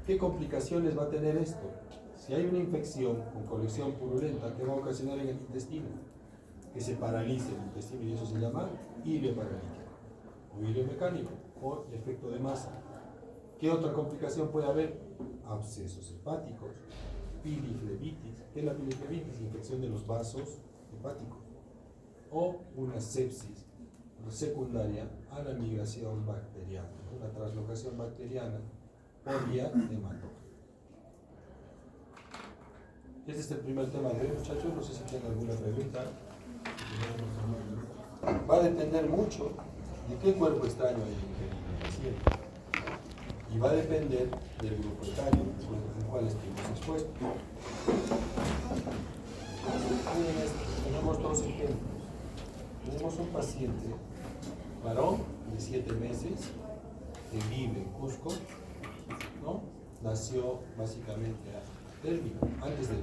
¿Qué complicaciones va a tener esto? Si hay una infección con colección purulenta, ¿qué va a ocasionar en el intestino? Que se paralice el intestino y eso se llama ilio paralítico o ilio mecánico o efecto de masa. ¿Qué otra complicación puede haber? Abscesos hepáticos, piliflebitis. ¿Qué es la piliflebitis? Infección de los vasos hepáticos. O una sepsis secundaria a la migración bacteriana, una translocación bacteriana por vía hematógena. Este es el primer tema de hoy, muchachos. No sé si tienen alguna pregunta. Va a depender mucho de qué cuerpo extraño hay en el paciente. Y va a depender del grupo etario en cual estemos expuestos. Tenemos dos ejemplos. Tenemos un paciente, varón de 7 meses, que vive en Cusco, ¿no? Nació básicamente antes del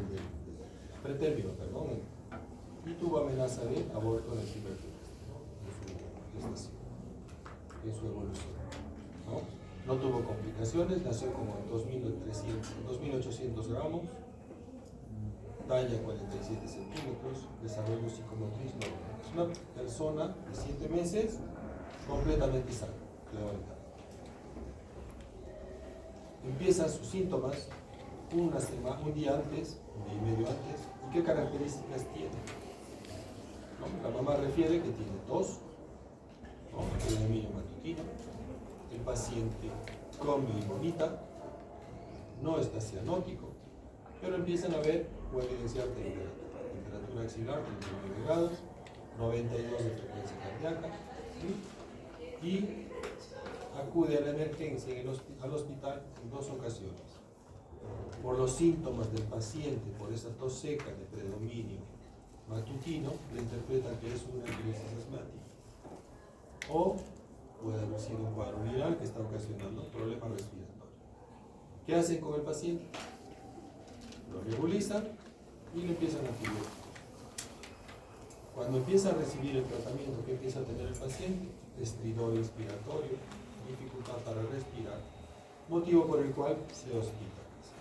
pretérmino, perdón, y tuvo amenaza de aborto en el primer trimestre, ¿no? En su gestación, en su evolución, ¿no? No tuvo complicaciones, nació como 2.800 gramos, talla 47 centímetros, desarrollo psicomotriz normal. Es una persona de 7 meses completamente sana, levanta. Empiezan sus síntomas un día antes, un día y medio antes. ¿Y qué características tiene? ¿No? La mamá refiere que tiene tos, ¿no? Predominio matutino. El paciente come y vomita, no está cianótico, pero empiezan a ver o evidenciar temperatura axilar de 39 grados, 92 de frecuencia cardíaca, ¿sí? Y acude a la emergencia al hospital en 2 ocasiones. Por los síntomas del paciente, por esa tos seca de predominio matutino, le interpretan que es una crisis asmática. O puede haber sido un cuadro viral que está ocasionando problemas respiratorios. ¿Qué hacen con el paciente? Lo nebulizan y le empiezan a cubrir. Cuando empieza a recibir el tratamiento, ¿qué empieza a tener el paciente? Estridor inspiratorio, dificultad para respirar, motivo por el cual se hospitaliza.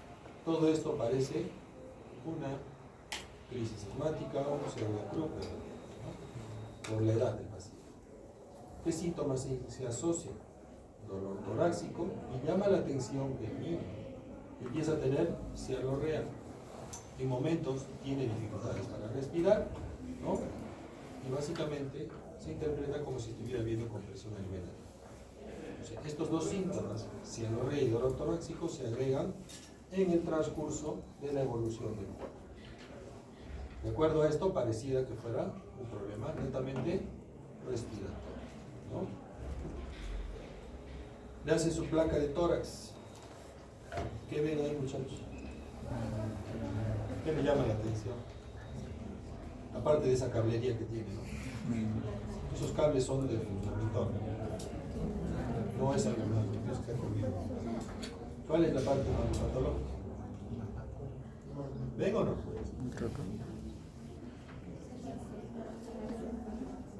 Todo esto parece una crisis asmática o un pseudocrup, ¿no? Por la edad del paciente. ¿Qué síntomas se asocian? Dolor torácico, y llama la atención que el niño empieza a tener cialorrea. En momentos tiene dificultades para respirar, ¿no? Y básicamente se interpreta como si estuviera viendo compresión a nivel. O sea, estos dos síntomas, cianorrea y dolor torácico, se agregan en el transcurso de la evolución del cuerpo. De acuerdo a esto, pareciera que fuera un problema netamente respiratorio, ¿no? Le hacen su placa de tórax. ¿Qué ven ahí, muchachos? ¿Qué le llama la atención? Aparte de esa cablería que tiene, ¿no? Esos cables son del monitor. No es algo más, no es que se ha corrido. ¿Cuál es la parte más patológica? ¿Ven o no?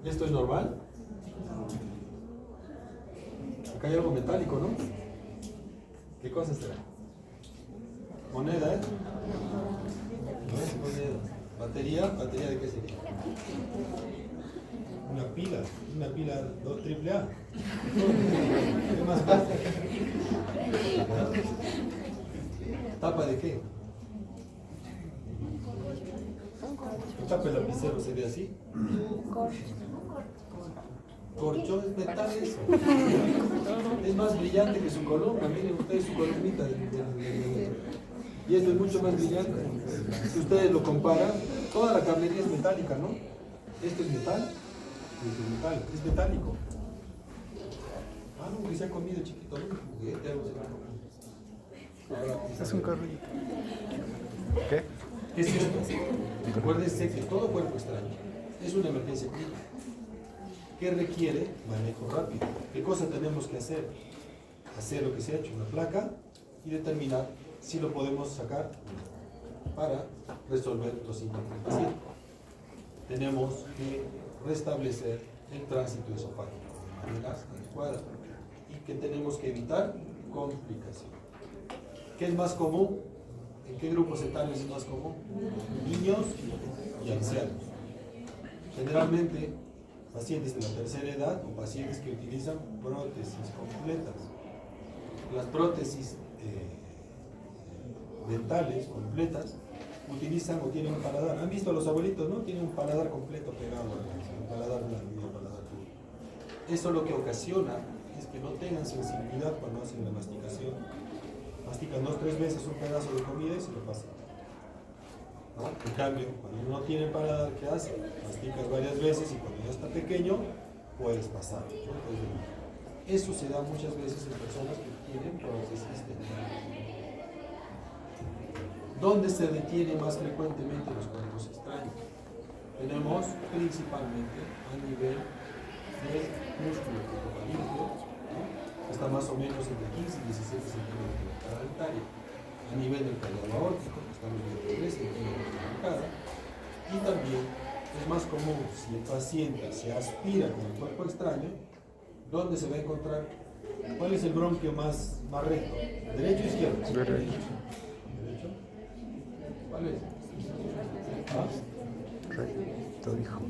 ¿Esto es normal? Acá hay algo metálico, ¿no? ¿Qué cosa será? ¿Moneda? No es moneda. ¿Batería? ¿Batería de qué sería? Una pila 2 AAA. ¿Qué más pasa? ¿Tapa de qué? ¿La tapa del lapicero se ve así? Corcho, es metal eso. Es más brillante que su columna. Miren ustedes su columnita. Y esto es mucho más brillante. Si ustedes lo comparan, toda la cablería es metálica, ¿no? Esto es metal. Esto es metal. Es metálico. Ah, no, que se ha comido chiquito, ¿no? Juguete, algo se va a comer. Es un carrito. ¿Qué? ¿Qué es esto? Acuérdense que todo cuerpo extraño es una emergencia clínica que requiere manejo rápido. ¿Qué cosa tenemos que hacer? Hacer lo que se ha hecho, una placa, y determinar si lo podemos sacar para resolver los síntomas del paciente. Tenemos que restablecer el tránsito esofágico de manera adecuada y que tenemos que evitar complicaciones. ¿Qué es más común? ¿En qué grupos etarios es más común? Niños y ancianos. Generalmente, pacientes de la tercera edad o pacientes que utilizan prótesis completas. Las prótesis dentales completas utilizan o tienen un paladar. ¿Han visto a los abuelitos, no? Tienen un paladar completo pegado, un paladar blando y un paladar duro. Eso lo que ocasiona es que no tengan sensibilidad cuando hacen la masticación. Mastican 2 o 3 veces un pedazo de comida y se lo pasan, ¿no? En cambio, cuando no tiene paladar, ¿qué hace? Masticas varias veces y cuando ya está pequeño, puedes pasar, ¿no? Eso se da muchas veces en personas que tienen prótesis dentales. ¿Dónde se detienen más frecuentemente los cuerpos extraños? Tenemos principalmente a nivel del músculo cefalófaringo, ¿no? Está más o menos entre 15 y 17 centímetros de cada dentaria. A nivel del callado aórtico, estamos viendo 3 centímetros de cada. Y también es más común si el paciente se aspira con el cuerpo extraño, ¿dónde se va a encontrar? ¿Cuál es el bronquio más recto? ¿Derecho o izquierdo? Derecho. ¿Derecho? ¿Cuál es? ¿Ah? Recto, dijo.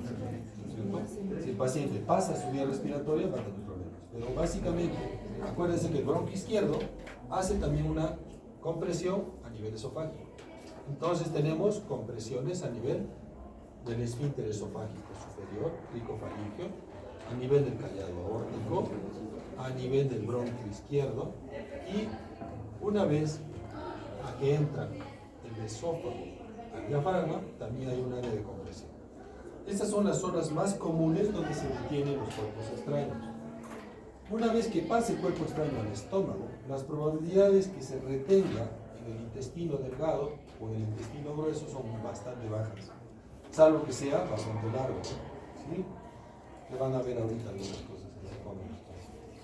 Si el paciente pasa su vía respiratoria, va a tener problemas. Pero básicamente, acuérdense que el bronquio izquierdo hace también una compresión a nivel esofágico. Entonces tenemos compresiones a nivel del esfínter esofágico superior, cricofaringeo, a nivel del callado aórtico, a nivel del bronquio izquierdo, y una vez a que entra el esófago al diafragma, también hay un área de compresión. Estas son las zonas más comunes donde se detienen los cuerpos extraños. Una vez que pase el cuerpo extraño al estómago, las probabilidades que se retenga en el intestino delgado o en el intestino grueso son bastante bajas, salvo que sea bastante largo, ¿sí? Que van a ver ahorita algunas cosas que se comen los pacientes.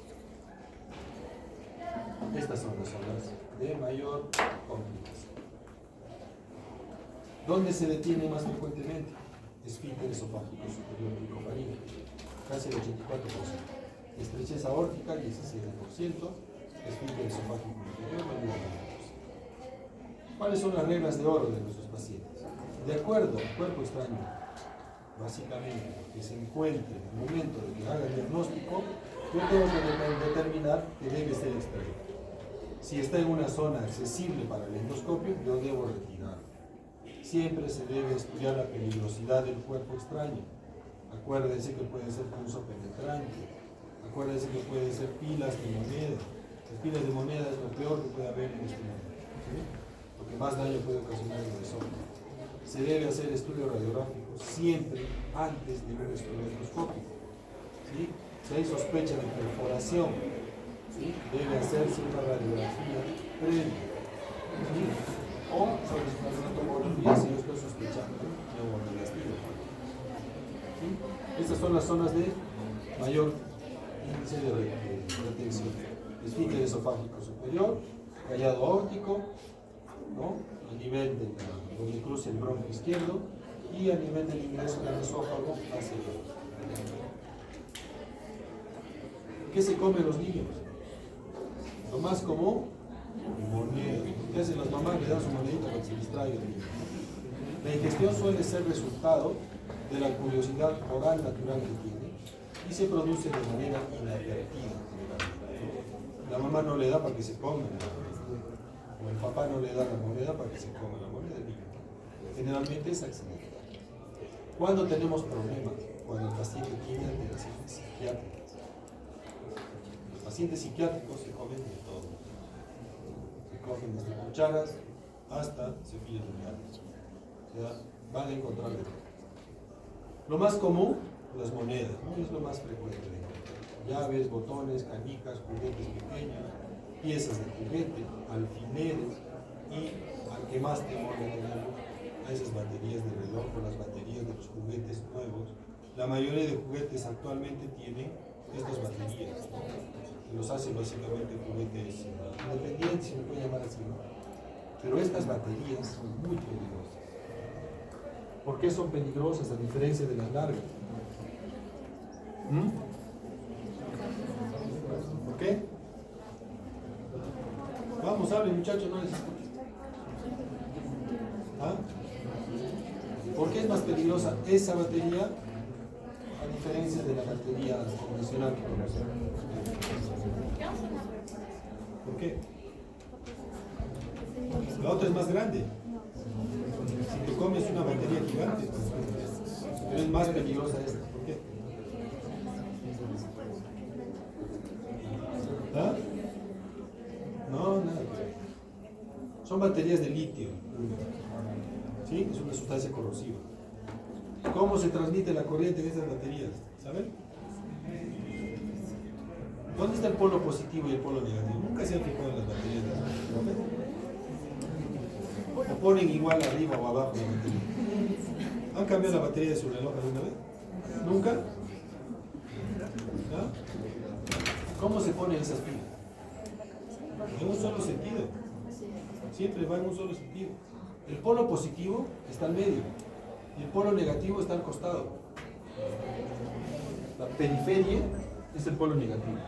Estas son las zonas de mayor complicación. ¿Dónde se detiene más frecuentemente? Esfínter esofágico superior cricofaringeo, casi el 84%. Estrechez aórtica, 17%. Esfínter esofágico inferior, 9%. ¿Cuáles son las reglas de oro de nuestros pacientes? De acuerdo al cuerpo extraño, básicamente, que se encuentre en el momento de que haga el diagnóstico, yo tengo que determinar que debe ser extraído. Si está en una zona accesible para el endoscopio, yo debo retirarlo. Siempre se debe estudiar la peligrosidad del cuerpo extraño. Acuérdense que puede ser punzo penetrante. Acuérdense que pueden ser pilas de moneda. Las pilas de moneda es lo peor que puede haber en este mundo, ¿sí? Lo que más daño puede ocasionar el esófago. Se debe hacer estudio radiográfico siempre antes de un estudio endoscópico, ¿sí? Si hay sospecha de perforación, ¿sí? Debe hacerse una radiografía previa, ¿sí? O solicitar una tomografía si yo estoy sospechando neumonía. ¿Sí? Estas son las zonas de mayor índice de retención. Esfínter esofágico superior, callado óptico, ¿no? A nivel de donde cruza el bronco izquierdo y a nivel del ingreso del esófago hacia el otro. ¿Qué se comen los niños? Lo más común, moneda. ¿Qué hacen las mamás? Le dan su monedita para que se distraiga el niño. La ingestión suele ser resultado de la curiosidad oral natural que tiene y se produce de manera inadvertida. La mamá no le da para que se coma, o el papá no le da la moneda para que se coma la moneda. Generalmente es accidental. ¿Cuándo tenemos problemas? Cuando el paciente tiene alteraciones psiquiátricas. Los pacientes psiquiátricos se comen de todo. Se comen desde cucharas hasta cepillos dentales. O sea, van a encontrar de todo. Lo más común, las monedas, ¿no? Es lo más frecuente de encontrar. Llaves, botones, canicas, juguetes pequeños, piezas de juguete, alfileres y al que más temor le tenemos a esas baterías de reloj o las baterías de los juguetes nuevos. La mayoría de juguetes actualmente tienen estas baterías, ¿no? Que los hacen básicamente juguetes independientes, si me puede llamar así, ¿no? Pero estas baterías son muy peligrosas. ¿Por qué son peligrosas a diferencia de las largas? ¿Por qué? Vamos, hablen muchachos, no les escucho. ¿Ah? ¿Por qué es más peligrosa esa batería a diferencia de la batería convencional que conocemos? ¿Por qué? La otra es más grande. Si te comes una batería gigante, pero es más peligrosa esta. ¿Por qué? ¿Ah? No, nada. Son baterías de litio. ¿Sí? Es una sustancia corrosiva. ¿Cómo se transmite la corriente en estas baterías? ¿Saben? ¿Dónde está el polo positivo y el polo negativo? Nunca se han fijado en las baterías de litio. ¿O ponen igual arriba o abajo la batería? ¿Han cambiado la batería de su reloj alguna vez? ¿Nunca? ¿No? ¿Cómo se ponen esas pilas? En un solo sentido. Siempre va en un solo sentido. El polo positivo está al medio y el polo negativo está al costado. La periferia es el polo negativo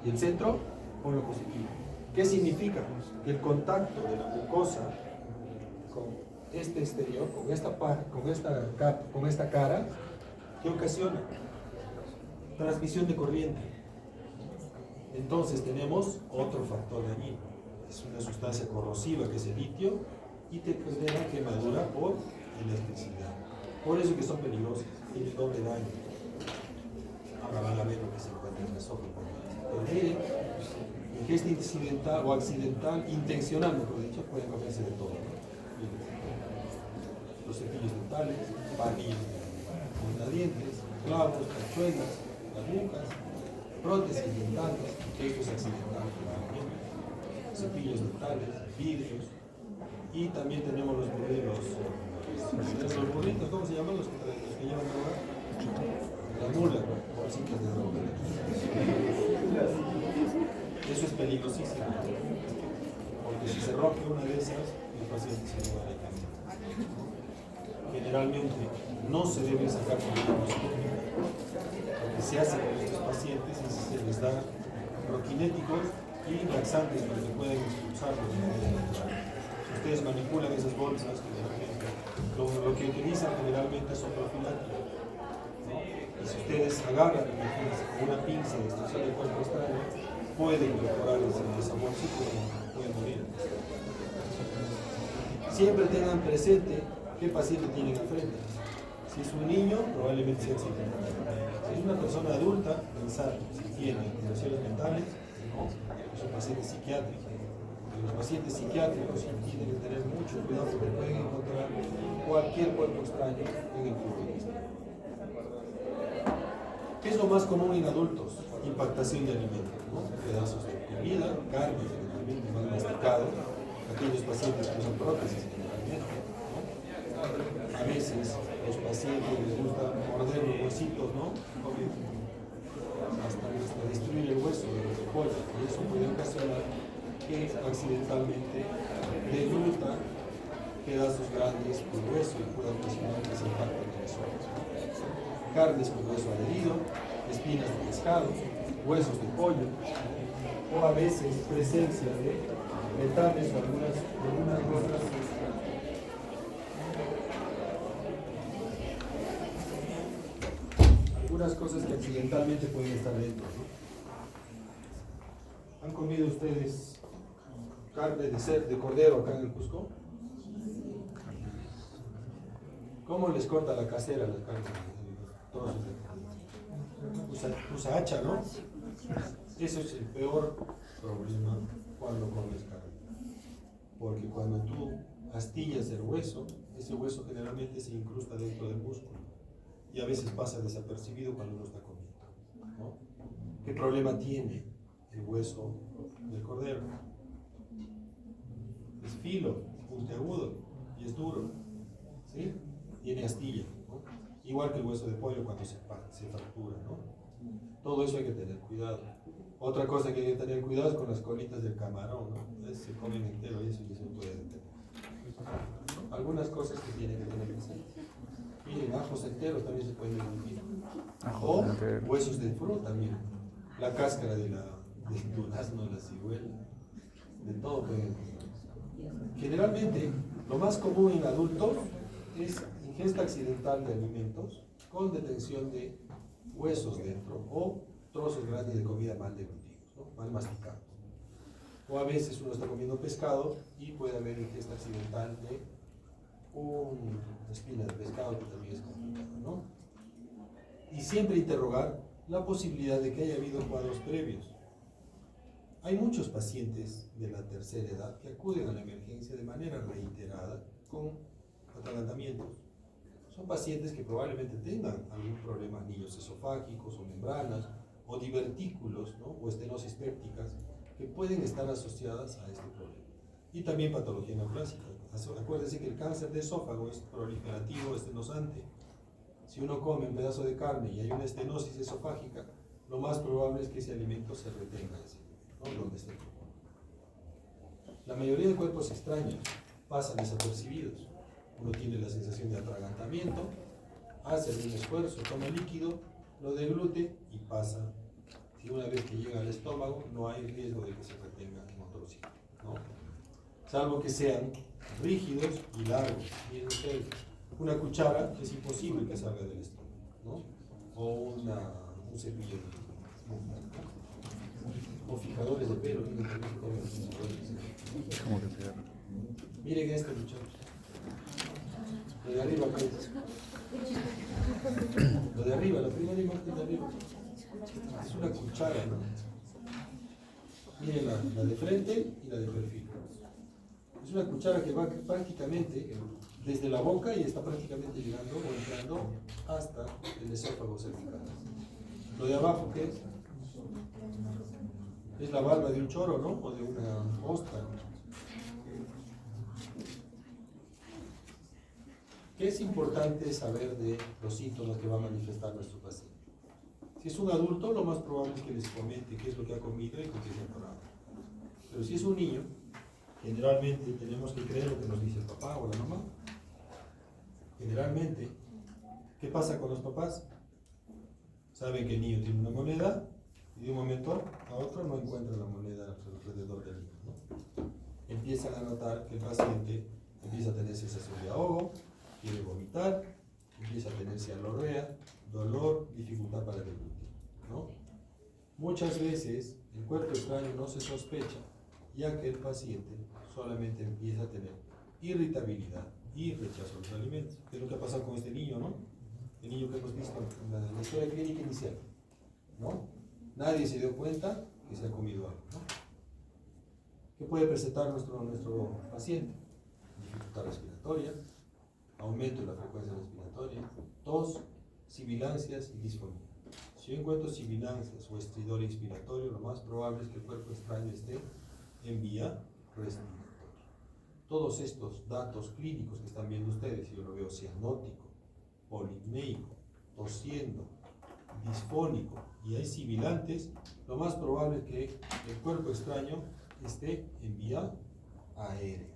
y el centro, polo positivo. ¿Qué significa? Que el contacto de la mucosa con este exterior, con esta cara, ¿qué ocasiona? Transmisión de corriente. Entonces tenemos otro factor dañino. Es una sustancia corrosiva que es el litio y te genera quemadura por electricidad. Por eso que son peligrosas, tienen doble daño. Ahora van a ver lo que se encuentra en el esófago. Pero miren, ingesta incidental o accidental, intencional, mejor dicho, pueden comerse de todo, ¿no? Los cepillos dentales, palillos de dientes, clavos, tachuelas, agujas, prótesis dentales, que esto es accidental, cepillos dentales, vidrios, y también tenemos los burritos. Los burritos, ¿cómo se llaman los que llevan droga? La mula, ¿no? Bolsitas de droga. Eso es peligrosísimo, porque si se rompe una de esas, el paciente se va a cambiar. Generalmente no se debe sacar con endoscopio. Lo que se hace con estos pacientes es que se les da proquinéticos y laxantes para que puedan expulsarlos de manera natural. Si ustedes manipulan esas bolsas, generalmente, lo que utilizan generalmente son profilácticos, ¿no? Y si ustedes agarran, imagínense, con una pinza de extracción de cuerpo extraño, pueden incorporar esa bolsita y pueden morir. Siempre tengan presente qué paciente tienen al frente. Si Si es un niño, probablemente sea accidental. Si es una persona adulta, pensar si tiene alteraciones mentales, ¿no? Es un paciente psiquiátrico. Los pacientes psiquiátricos tienen que tener mucho cuidado porque pueden encontrar cualquier cuerpo extraño en el flujo de vista. ¿Qué es lo más común en adultos? Impactación de alimentos, ¿no? Pedazos de comida, carne, generalmente más masticado. Aquellos pacientes que usan prótesis generalmente, ¿no? A veces los pacientes les gusta morder los huesitos, ¿no? Hasta destruir el hueso de los pollos, y eso puede ocasionar que accidentalmente degluta pedazos grandes del hueso y puede ocasionar que se impacten en los ojos. Carnes con hueso adherido, espinas de pescado, huesos de pollo, o a veces presencia de metales o algunas rocas. Algunas cosas que accidentalmente pueden estar dentro, ¿no? ¿Han comido ustedes carne de cordero acá en el Cusco? ¿Cómo les corta la casera las carnes? Trozos de carne. Usa hacha, ¿no? Eso es el peor problema cuando comes carne. Porque cuando tú astillas el hueso, ese hueso generalmente se incrusta dentro del músculo y a veces pasa desapercibido cuando uno está comiendo, ¿no? ¿Qué problema tiene el hueso del cordero? Es filo, puntiagudo y es duro, ¿sí? Tiene astilla, ¿no? Igual que el hueso de pollo cuando se fractura, ¿no? Todo eso hay que tener cuidado. Otra cosa que hay que tener cuidado es con las colitas del camarón, ¿no? Se comen entero y eso ya se puede detener. Algunas cosas que tienen que tener presente. Miren, ajos enteros también se pueden emitir. O huesos de fruta también. La cáscara del durazno, la ciruela, de todo pueden encontrar. Generalmente, lo más común en adultos es ingesta accidental de alimentos con detención de huesos dentro o trozos grandes de comida mal deglutidos, ¿no? Mal masticados. O a veces uno está comiendo pescado y puede haber ingesta accidental de una espina de pescado, que también es complicado, ¿no? Y siempre interrogar la posibilidad de que haya habido cuadros previos. Hay muchos pacientes de la tercera edad que acuden a la emergencia de manera reiterada con atragantamientos. Son pacientes que probablemente tengan algún problema, anillos esofágicos o membranas, o divertículos, ¿no? O estenosis pépticas, que pueden estar asociadas a este problema. Y también patología neoplásica. Acuérdense que el cáncer de esófago es proliferativo, estenosante. Si uno come un pedazo de carne y hay una estenosis esofágica, lo más probable es que ese alimento se retenga, ¿no? Donde esté. La mayoría de cuerpos extraños pasan desapercibidos. Uno tiene la sensación de atragantamiento, hace un esfuerzo, toma líquido, lo deglute y pasa. Si una vez que llega al estómago, no hay riesgo de que se retenga en otro sitio, ¿no? Salvo que sean rígidos y largos. Miren ustedes, una cuchara es imposible que salga del estómago, ¿no? O un cepillo de mugre, ¿no? O fijadores de pelo. Miren este, muchachos. Lo de arriba, acá. Lo de arriba, la primera imagen de arriba. Es una cuchara, ¿no? Miren la de frente y la de perfil. Es una cuchara que va prácticamente desde la boca y está prácticamente llegando o entrando hasta el esófago cervical. Lo de abajo, ¿qué es? Es la barba de un choro, ¿no? O de una ostra. ¿Qué es importante saber de los síntomas que va a manifestar nuestro paciente? Si es un adulto, lo más probable es que les comente qué es lo que ha comido y con qué se ha atorado. Pero si es un niño, generalmente tenemos que creer lo que nos dice el papá o la mamá. Generalmente, ¿qué pasa con los papás? Saben que el niño tiene una moneda y de un momento a otro no encuentra la moneda alrededor del niño, ¿no? Empiezan a notar que el paciente empieza a tener sensación de ahogo, quiere vomitar, empieza a tener cialorrea, dolor, dificultad para deglutir, ¿no? Muchas veces el cuerpo extraño no se sospecha, ya que el paciente solamente empieza a tener irritabilidad y rechazo a los alimentos. ¿Qué es lo que ha pasado con este niño, no? el niño que hemos visto en la historia clínica inicial, ¿no? Nadie se dio cuenta que se ha comido algo, ¿no? ¿Qué puede presentar nuestro paciente? Dificultad respiratoria, aumento de la frecuencia respiratoria, tos, sibilancias y disfonía. Si yo encuentro sibilancias o estridor inspiratorio, lo más probable es que el cuerpo extraño esté en vía respiratoria. Todos estos datos clínicos que están viendo ustedes, si yo lo veo cianótico, polipneico, tosiendo, disfónico y hay sibilantes, lo más probable es que el cuerpo extraño esté en vía aérea.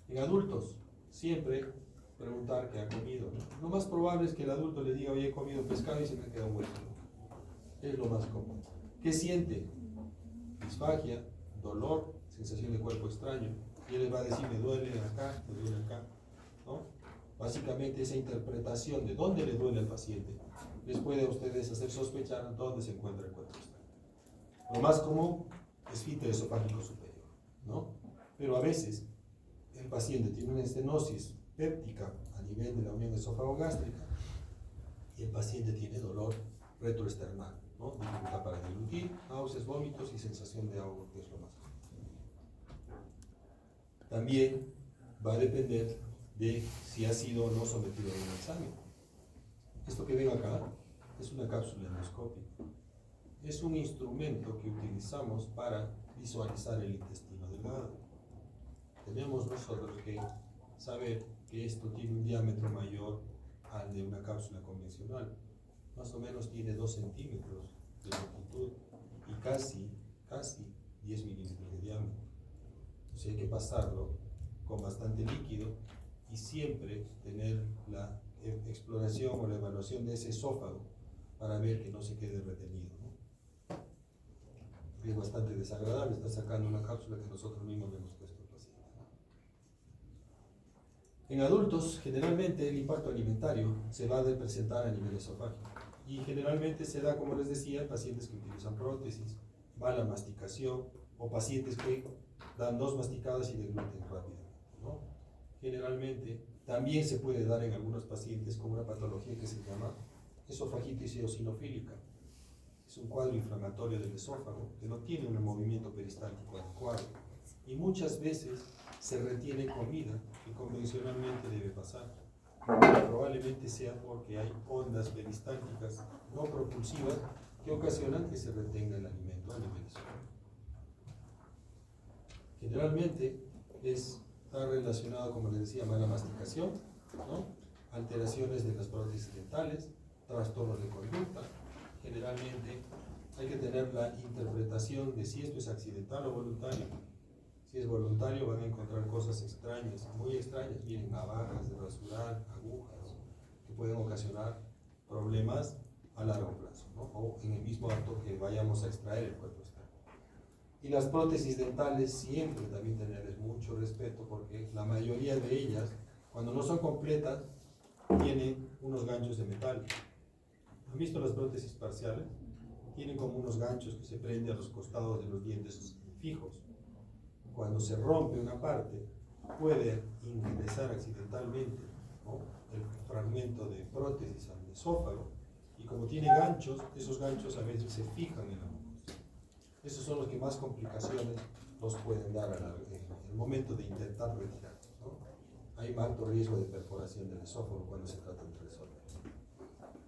En adultos, siempre preguntar qué ha comido. Lo más probable es que el adulto le diga, oye, he comido pescado y se me queda un hueso. Es lo más común. ¿Qué siente? Disfagia, dolor, sensación de cuerpo extraño. Y él les va a decir, me duele acá, ¿no? Básicamente esa interpretación de dónde le duele al paciente les puede a ustedes hacer sospechar dónde se encuentra el cuerpo extraño. Lo más común es esfínter esofágico superior, ¿no? Pero a veces el paciente tiene una estenosis péptica a nivel de la unión esófago-gástrica y el paciente tiene dolor retroesternal, ¿no? Dificultad para deglutir, náuseas, vómitos y sensación de ahogo, que es lo más común. También va a depender de si ha sido o no sometido a un examen. Esto que ven acá es una cápsula endoscópica. Es un instrumento que utilizamos para visualizar el intestino delgado. Tenemos nosotros que saber que esto tiene un diámetro mayor al de una cápsula convencional. Más o menos tiene 2 centímetros de longitud y casi 10 milímetros de diámetro. Entonces hay que pasarlo con bastante líquido y siempre tener la exploración o la evaluación de ese esófago para ver que no se quede retenido, ¿no? Es bastante desagradable estar sacando una cápsula que nosotros mismos le hemos puesto al paciente, ¿no? En adultos, generalmente el impacto alimentario se va a presentar a nivel esofágico y generalmente se da, como les decía, en pacientes que utilizan prótesis, mala masticación o pacientes que dan 2 masticadas y degluten rápidamente, ¿no? Generalmente también se puede dar en algunos pacientes con una patología que se llama esofagitis eosinofílica. Es un cuadro inflamatorio del esófago que no tiene un movimiento peristáltico adecuado y muchas veces se retiene comida que convencionalmente debe pasar. Probablemente sea porque hay ondas peristálticas no propulsivas que ocasionan que se retenga el alimento a nivel esofágico. Generalmente está relacionado, como les decía, mala masticación, ¿no? Alteraciones de las prótesis dentales, trastornos de conducta. Generalmente hay que tener la interpretación de si esto es accidental o voluntario. Si es voluntario van a encontrar cosas extrañas, muy extrañas, miren, navajas de rasurar, agujas, que pueden ocasionar problemas a largo plazo, ¿no? O en el mismo acto que vayamos a extraer el cuerpo extraño. Y las prótesis dentales siempre también tenerles mucho respeto porque la mayoría de ellas, cuando no son completas, tienen unos ganchos de metal. ¿Han visto las prótesis parciales? Tienen como unos ganchos que se prenden a los costados de los dientes fijos. Cuando se rompe una parte, puede ingresar accidentalmente, ¿no?, el fragmento de prótesis al esófago y como tiene ganchos, esos ganchos a veces se fijan en la mucosa. Esos son los que más complicaciones nos pueden dar en el momento de intentar retirarlos, ¿no? Hay alto riesgo de perforación del esófago cuando se trata de resolver.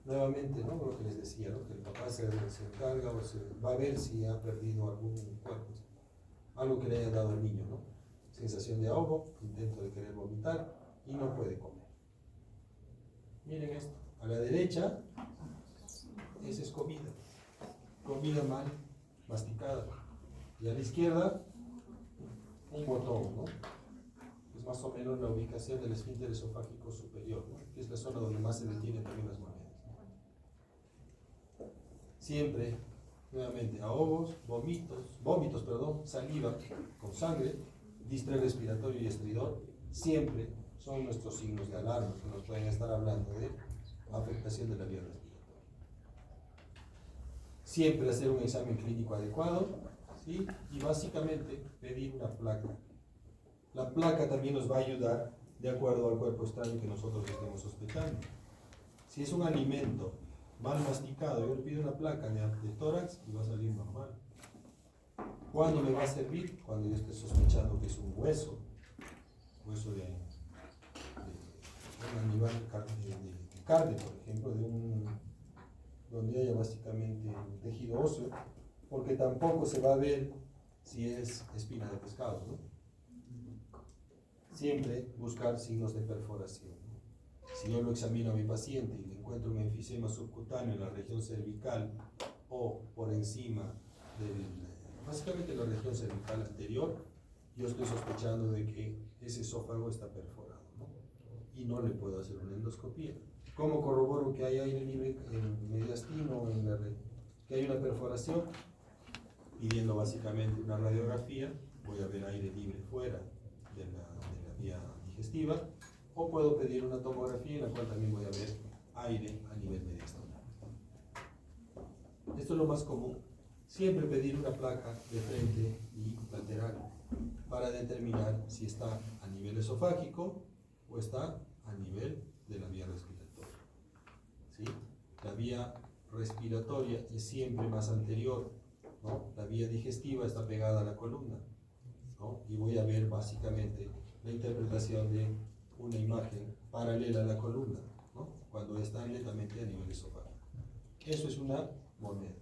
Nuevamente, ¿no?, lo que les decía, ¿no?, que el papá se encarga o se va a ver si ha perdido algún cuerpo, algo que le haya dado al niño, ¿no? Sensación de ahogo, intento de querer vomitar y no puede comer. Miren esto, a la derecha, esa es comida mal masticada, y a la izquierda, un botón, ¿no? Es más o menos la ubicación del esfínter esofágico superior, ¿no?, que es la zona donde más se detienen también las monedas, ¿no? Siempre, nuevamente, ahogos, vómitos, saliva con sangre, distrés respiratorio y estridor, siempre son nuestros signos de alarma que nos pueden estar hablando de afectación de la vía respiratoria. Siempre hacer un examen clínico adecuado, ¿sí?, y básicamente pedir una placa. La placa también nos va a ayudar de acuerdo al cuerpo extraño que nosotros estemos sospechando. Si es un alimento mal masticado, yo le pido una placa de tórax y va a salir normal. ¿Cuándo me va a servir? Cuando yo esté sospechando que es un hueso de un animal de carne, por ejemplo, donde haya básicamente un tejido óseo, porque tampoco se va a ver si es espina de pescado, ¿no? Siempre buscar signos de perforación, ¿no? Si yo lo examino a mi paciente y le encuentro un enfisema subcutáneo en la región cervical o por encima básicamente la región cervical anterior, yo estoy sospechando de que ese esófago está perforado, ¿no? Y no le puedo hacer una endoscopía. ¿Cómo corroboro que hay aire libre en el mediastino, que hay una perforación? Pidiendo básicamente una radiografía, voy a ver aire libre fuera de la vía digestiva, o puedo pedir una tomografía en la cual también voy a ver aire a nivel mediastino. Esto es lo más común. Siempre pedir una placa de frente y lateral para determinar si está a nivel esofágico o está a nivel de la vía respiratoria. ¿Sí? La vía respiratoria es siempre más anterior, ¿no? La vía digestiva está pegada a la columna, ¿no? Y voy a ver básicamente la interpretación de una imagen paralela a la columna, ¿no? Cuando está netamente a nivel esofágico. Eso es una moneda.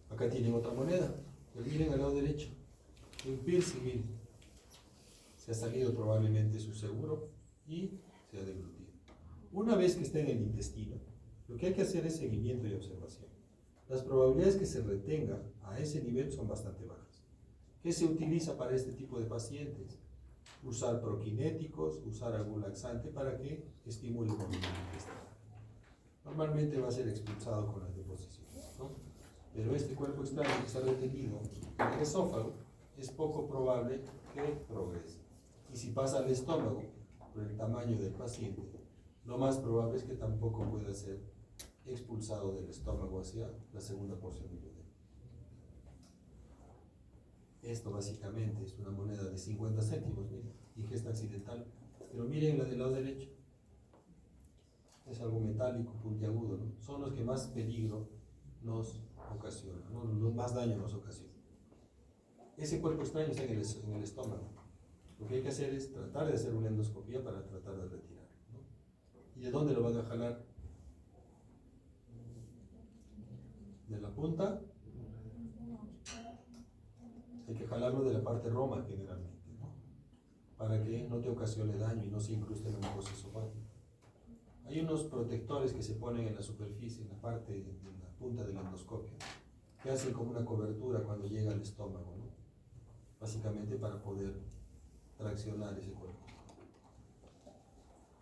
Acá tienen otra moneda, pero miren al lado derecho, un piercing, miren. Se ha salido probablemente su seguro y se ha deglutido. Una vez que esté en el intestino, lo que hay que hacer es seguimiento y observación. Las probabilidades que se retenga a ese nivel son bastante bajas. ¿Qué se utiliza para este tipo de pacientes? Usar proquinéticos, usar algún laxante para que estimule el movimiento intestinal. Normalmente va a ser expulsado con las deposiciones, ¿no? Pero este cuerpo extraño que está retenido en el esófago es poco probable que progrese. Y si pasa al estómago, por el tamaño del paciente, lo más probable es que tampoco pueda ser expulsado del estómago hacia la segunda porción del duodeno. Esto básicamente es una moneda de 50 céntimos, miren, ingesta accidental. Pero miren la del lado derecho. Es algo metálico, puntiagudo, ¿no? Son los que más peligro nos ocasionan, ¿no? Los más daño nos ocasionan. Ese cuerpo extraño está en el estómago. Lo que hay que hacer es tratar de hacer una endoscopía para tratar de retirarlo, ¿no? ¿Y de dónde lo van a jalar? ¿De la punta? Hay que jalarlo de la parte roma generalmente, ¿no? Para que no te ocasione daño y no se incruste en la mucosa esofágica. Hay unos protectores que se ponen en la superficie, en la parte de la punta del endoscopio, que hacen como una cobertura cuando llega al estómago, ¿no? Básicamente para poder traccionar ese cuerpo.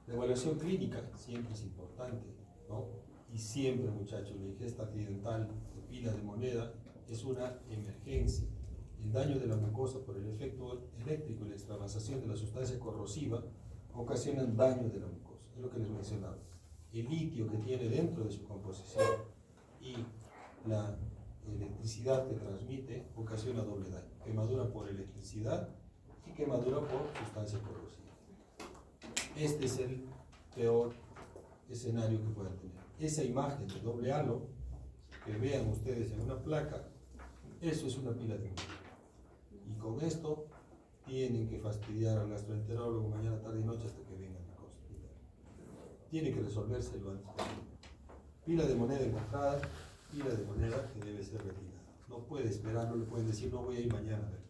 La evaluación clínica siempre es importante, ¿no? Y siempre, muchachos, la ingesta accidental de pila de moneda es una emergencia. El daño de la mucosa por el efecto eléctrico y la extravasación de la sustancia corrosiva ocasionan daño de la mucosa. Es lo que les mencionaba. El litio que tiene dentro de su composición y la electricidad que transmite ocasiona doble daño. Quemadura por electricidad y quemadura por sustancia corrosiva. Este es el peor escenario que puedan tener. Esa imagen de doble halo que vean ustedes en una placa, eso es una pila de moneda. Y con esto tienen que fastidiar al gastroenterólogo mañana, tarde y noche hasta que vengan a consultar. Tiene que resolverse lo antes posible. Pila de moneda encontrada, pila de moneda que debe ser retirada. No puede esperar, no le pueden decir no voy a ir mañana a ver.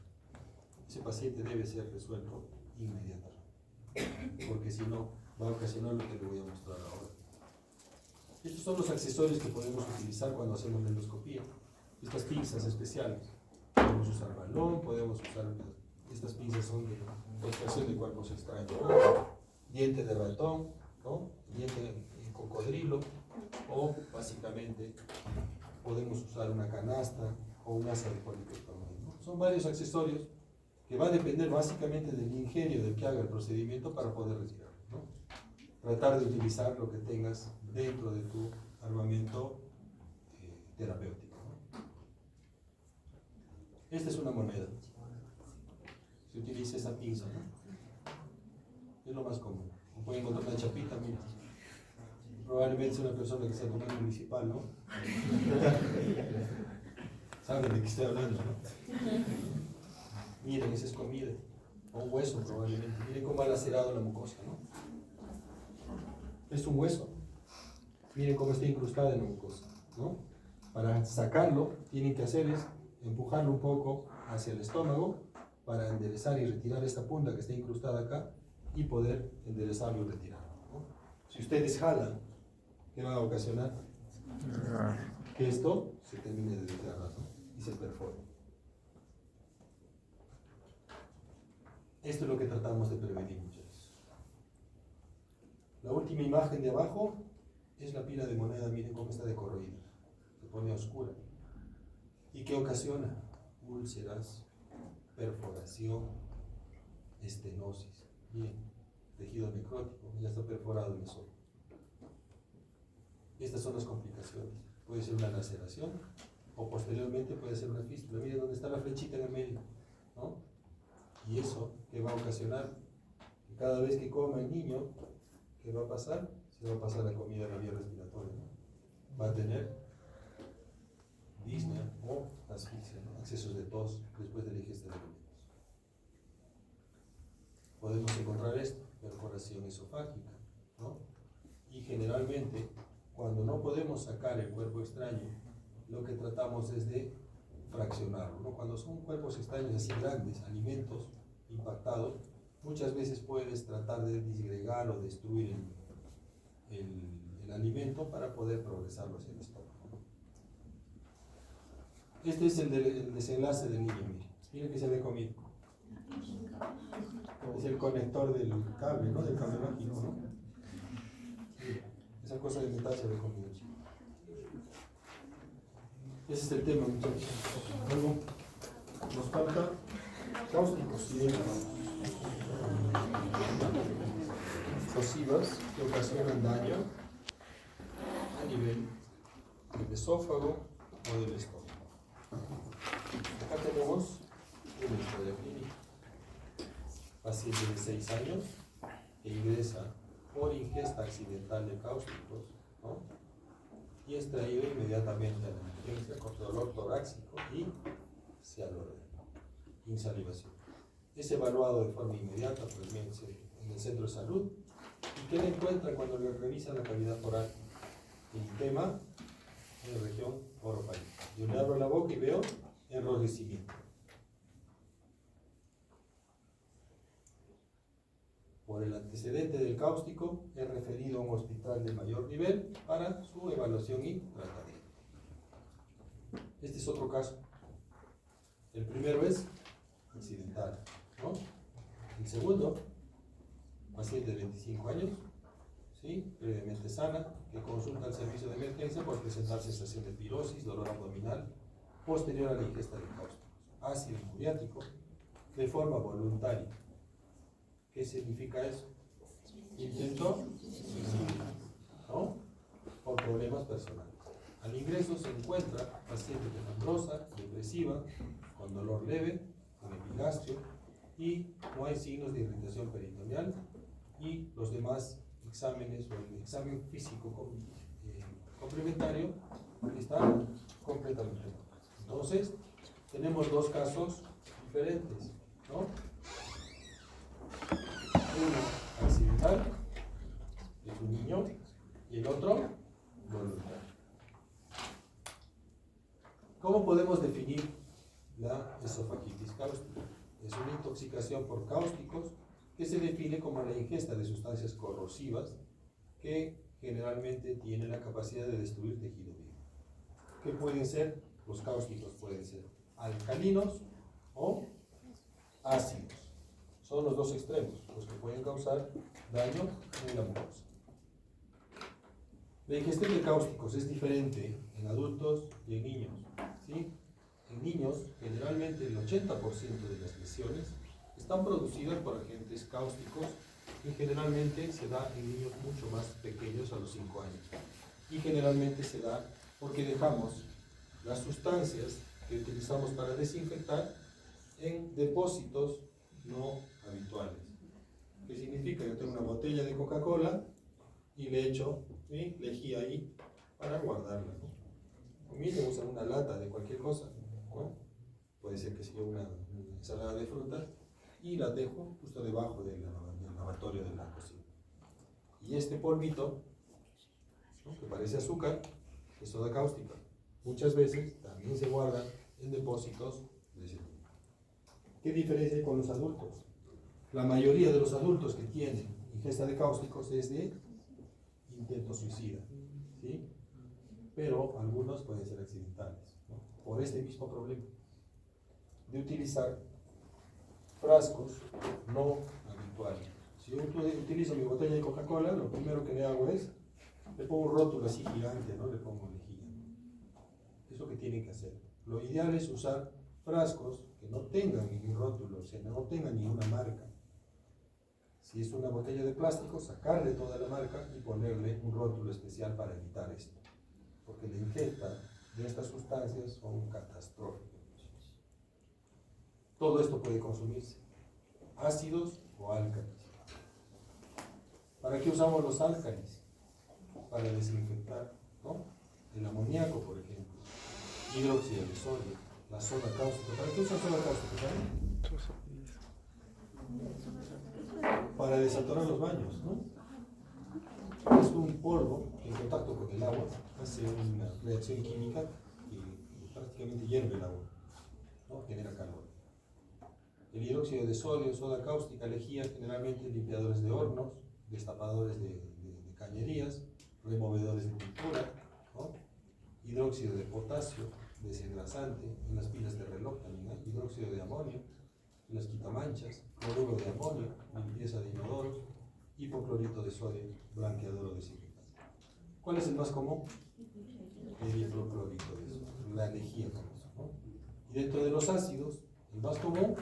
Ese paciente debe ser resuelto inmediatamente, porque si no va a ocasionar lo que le voy a mostrar ahora. Estos son los accesorios que podemos utilizar cuando hacemos la endoscopía. Estas pinzas especiales. Podemos usar balón, podemos usar estas pinzas son de extracción de cuerpos extraños, ¿no? Diente de ratón, ¿no? Diente de cocodrilo, o básicamente podemos usar una canasta o un asa de polipectomía, ¿no? Son varios accesorios que va a depender básicamente del ingenio del que haga el procedimiento para poder retirarlo, ¿no? Tratar de utilizar lo que tengas dentro de tu armamento terapéutico, ¿no? Esta es una moneda. Se utiliza esa pinza, ¿no? Es lo más común. O pueden encontrar una chapita, mira. Probablemente es una persona que está tomando municipal, ¿no? Saben de qué estoy hablando, ¿no? Miren, esa es comida. O un hueso, probablemente. Miren cómo ha lacerado la mucosa, ¿no? Es un hueso. Miren cómo está incrustada en la mucosa, ¿no? Para sacarlo, tienen que hacer es empujarlo un poco hacia el estómago para enderezar y retirar esta punta que está incrustada acá y poder enderezarlo y retirarlo, ¿no? Si ustedes jalan, ¿qué va a ocasionar? Que esto se termine de desgarrar, ¿no? Y se perfore. Esto es lo que tratamos de prevenir, muchachos. La última imagen de abajo es la pila de moneda, miren cómo está de corroída, se pone oscura. ¿Y qué ocasiona? Úlceras, perforación, estenosis. Bien, tejido necrótico, ya está perforado el mesón. Estas son las complicaciones. Puede ser una laceración o posteriormente puede ser una fístula. Miren dónde está la flechita en el medio, ¿no? Y eso, ¿qué va a ocasionar? Que cada vez que coma el niño, ¿qué va a pasar? Se va a pasar la comida a la vía respiratoria, ¿no? Va a tener disnea o asfixia, ¿no? Accesos de tos después de la ingesta de alimentos. Podemos encontrar esto, perforación esofágica, ¿no? Y generalmente, cuando no podemos sacar el cuerpo extraño, lo que tratamos es de fraccionarlo, ¿no? Cuando son cuerpos extraños así grandes, alimentos impactados, muchas veces puedes tratar de disgregar o destruir el alimento para poder progresarlo hacia el estómago. Este es el desenlace del niño, miren que se ve comido. Es el conector del cable, ¿no? Del cable mágico, ¿no? Mira, esa cosa de metal se ve comido. Ese es el tema, muchachos. Luego nos falta cáusticos y explosivas que ocasionan daño a nivel del esófago o del estómago. Acá tenemos una historia clínica. Paciente de 6 años que ingresa por ingesta accidental de cáusticos, ¿no? Y es traído inmediatamente a la emergencia con dolor torácico y cialorrea, insalivación. Es evaluado de forma inmediata por el médico en el centro de salud. ¿Y qué le encuentra cuando le revisan la cavidad oral? Eritema en la región orofaringe. Yo le abro la boca y veo enrojecimiento. Por el antecedente del cáustico, es referido a un hospital de mayor nivel para su evaluación y tratamiento. Este es otro caso. El primero es accidental, ¿no? El segundo, paciente de 25 años, ¿sí? Previamente sana, que consulta al servicio de emergencia por presentar sensación de pirosis, dolor abdominal, posterior a la ingesta de cáusticos, ácido muriático, de forma voluntaria. ¿Qué significa eso? Intento suicidio, ¿no? Por problemas personales. Al ingreso se encuentra paciente quejumbrosa, depresiva, con dolor leve, con epigastrio y no hay signos de irritación peritoneal y los demás exámenes o el examen físico complementario está completamente normal. Entonces, tenemos dos casos diferentes, ¿no? Uno accidental, es un niño, y el otro voluntario. ¿Cómo podemos definir la esofagitis cáustica? Es una intoxicación por cáusticos que se define como la ingesta de sustancias corrosivas que generalmente tienen la capacidad de destruir tejido vivo. ¿Qué pueden ser? Los cáusticos pueden ser alcalinos o ácidos. Son los dos extremos, los que pueden causar daño en la mucosa. La ingestión de cáusticos es diferente en adultos y en niños, ¿sí? En niños, generalmente el 80% de las lesiones están producidas por agentes cáusticos que generalmente se da en niños mucho más pequeños, a los 5 años. Y generalmente se da porque dejamos las sustancias que utilizamos para desinfectar en depósitos no habituales. ¿Qué significa? Yo tengo una botella de Coca-Cola y le echo lejía ahí para guardarla, ¿no? Mínimo usan una lata de cualquier cosa, ¿no? Puede ser que sea una ensalada de frutas y la dejo justo debajo del lavatorio de la cocina. Y este polvito, ¿no?, que parece azúcar, es soda cáustica. Muchas veces también se guarda en depósitos de ese tipo. ¿Qué diferencia hay con los adultos? La mayoría de los adultos que tienen ingesta de cáusticos es de intento suicida, ¿sí? Pero algunos pueden ser accidentales, ¿no? Por este mismo problema de utilizar frascos no habituales. Si yo utilizo mi botella de Coca-Cola, lo primero que le hago es, le pongo un rótulo así gigante, ¿no? Le pongo lejía. Es lo que tienen que hacer. Lo ideal es usar frascos que no tengan ningún rótulo, o sea, no tengan ninguna marca. Si es una botella de plástico, sacarle toda la marca y ponerle un rótulo especial para evitar esto. Porque la ingesta de estas sustancias son catastróficas. Todo esto puede consumirse, ácidos o álcalis. ¿Para qué usamos los álcalis? Para desinfectar, ¿no? El amoníaco, por ejemplo, hidróxido de sodio, la soda cáustica. ¿Para qué usan soda cáustica? ¿Saben? Para desatorar los baños, ¿no? Es un polvo que en contacto con el agua hace una reacción química que prácticamente hierve el agua, ¿no? Genera calor. El hidróxido de sodio, soda cáustica, lejía, generalmente limpiadores de hornos, destapadores de cañerías, removedores de pintura, ¿no? Hidróxido de potasio, desengrasante, en las pilas de reloj también hay, hidróxido de amonio, en las quitamanchas, cloruro de amonio, limpieza de inodoros, hipoclorito de sodio, blanqueador o desinfectante. ¿Cuál es el más común? El hipoclorito de sodio, la lejía famosa, ¿no? Y dentro de los ácidos, el más común,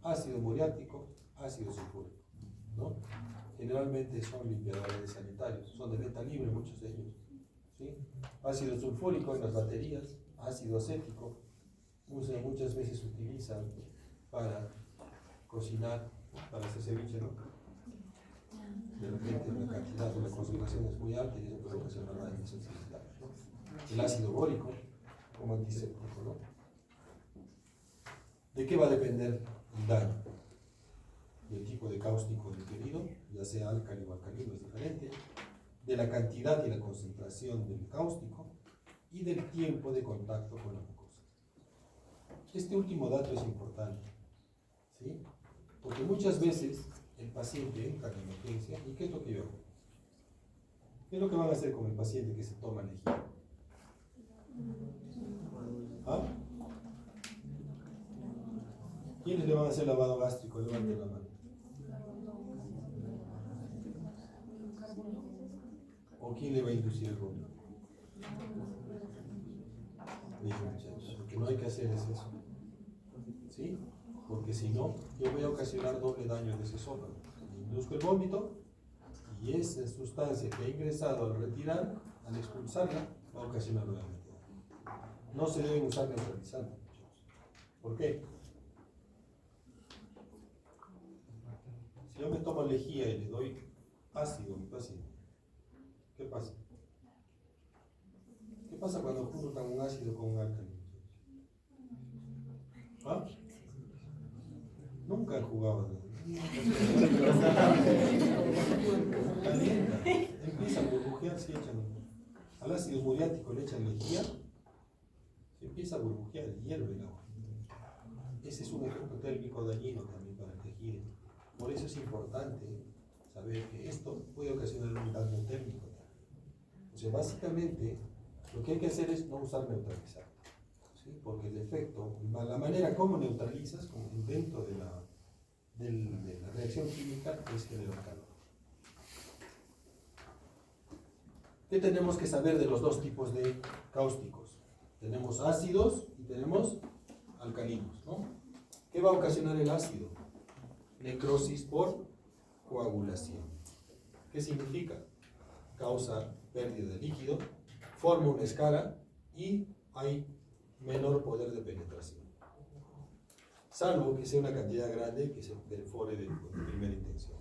ácido muriático, ácido sulfúrico, ¿no? Generalmente son limpiadores sanitarios, son de venta libre muchos de ellos, ¿sí? Ácido sulfúrico en las baterías, ácido acético, muchas veces se utilizan para cocinar, para hacer ceviche, ¿no? De repente la cantidad de la concentración es muy alta y eso puede ocasionar daños sanitarios, ¿no? El ácido bórico como antiséptico, ¿no? ¿De qué va a depender el daño? Del tipo de cáustico ingerido, ya sea álcali o alcalino, es diferente, de la cantidad y la concentración del cáustico y del tiempo de contacto con la mucosa. Este último dato es importante, ¿sí? Porque muchas veces el paciente entra en emergencia y ¿qué es lo que yo hago? ¿Qué es lo que van a hacer con el paciente que se toma lejía? ¿Ah? ¿Quiénes le van a hacer lavado gástrico? Levanten la mano. ¿O quién le va a inducir el vómito? Bien, muchachos, lo que no hay que hacer es eso, ¿sí? Porque si no, yo voy a ocasionar doble daño en ese esófago. Induzco el vómito y esa sustancia que ha ingresado al retirar, al expulsarla, va a ocasionar nuevamente. No se deben usar neutralizantes, muchachos. ¿Por qué? Si yo me tomo lejía y le doy ácido a mi paciente, ¿qué pasa? ¿Qué pasa cuando juntan un ácido con un álcali? ¿Ah? Nunca han jugado. Calienta, empieza a burbujear, si echan al ácido muriático le echan lejía, se empieza a burbujear, hierve el agua. Ese es un efecto térmico dañino también para el tejido. Por eso es importante saber que esto puede ocasionar un daño térmico. O sea, básicamente lo que hay que hacer es no usar neutralizante, ¿sí? Porque el efecto, la manera como neutralizas, como dentro de la reacción química, es generar calor. ¿Qué tenemos que saber de los dos tipos de cáusticos? Tenemos ácidos y tenemos alcalinos, ¿no? ¿Qué va a ocasionar el ácido? Necrosis por coagulación. ¿Qué significa? Causa pérdida de líquido, forma una escara y hay menor poder de penetración. Salvo que sea una cantidad grande que se perfore de primera intención.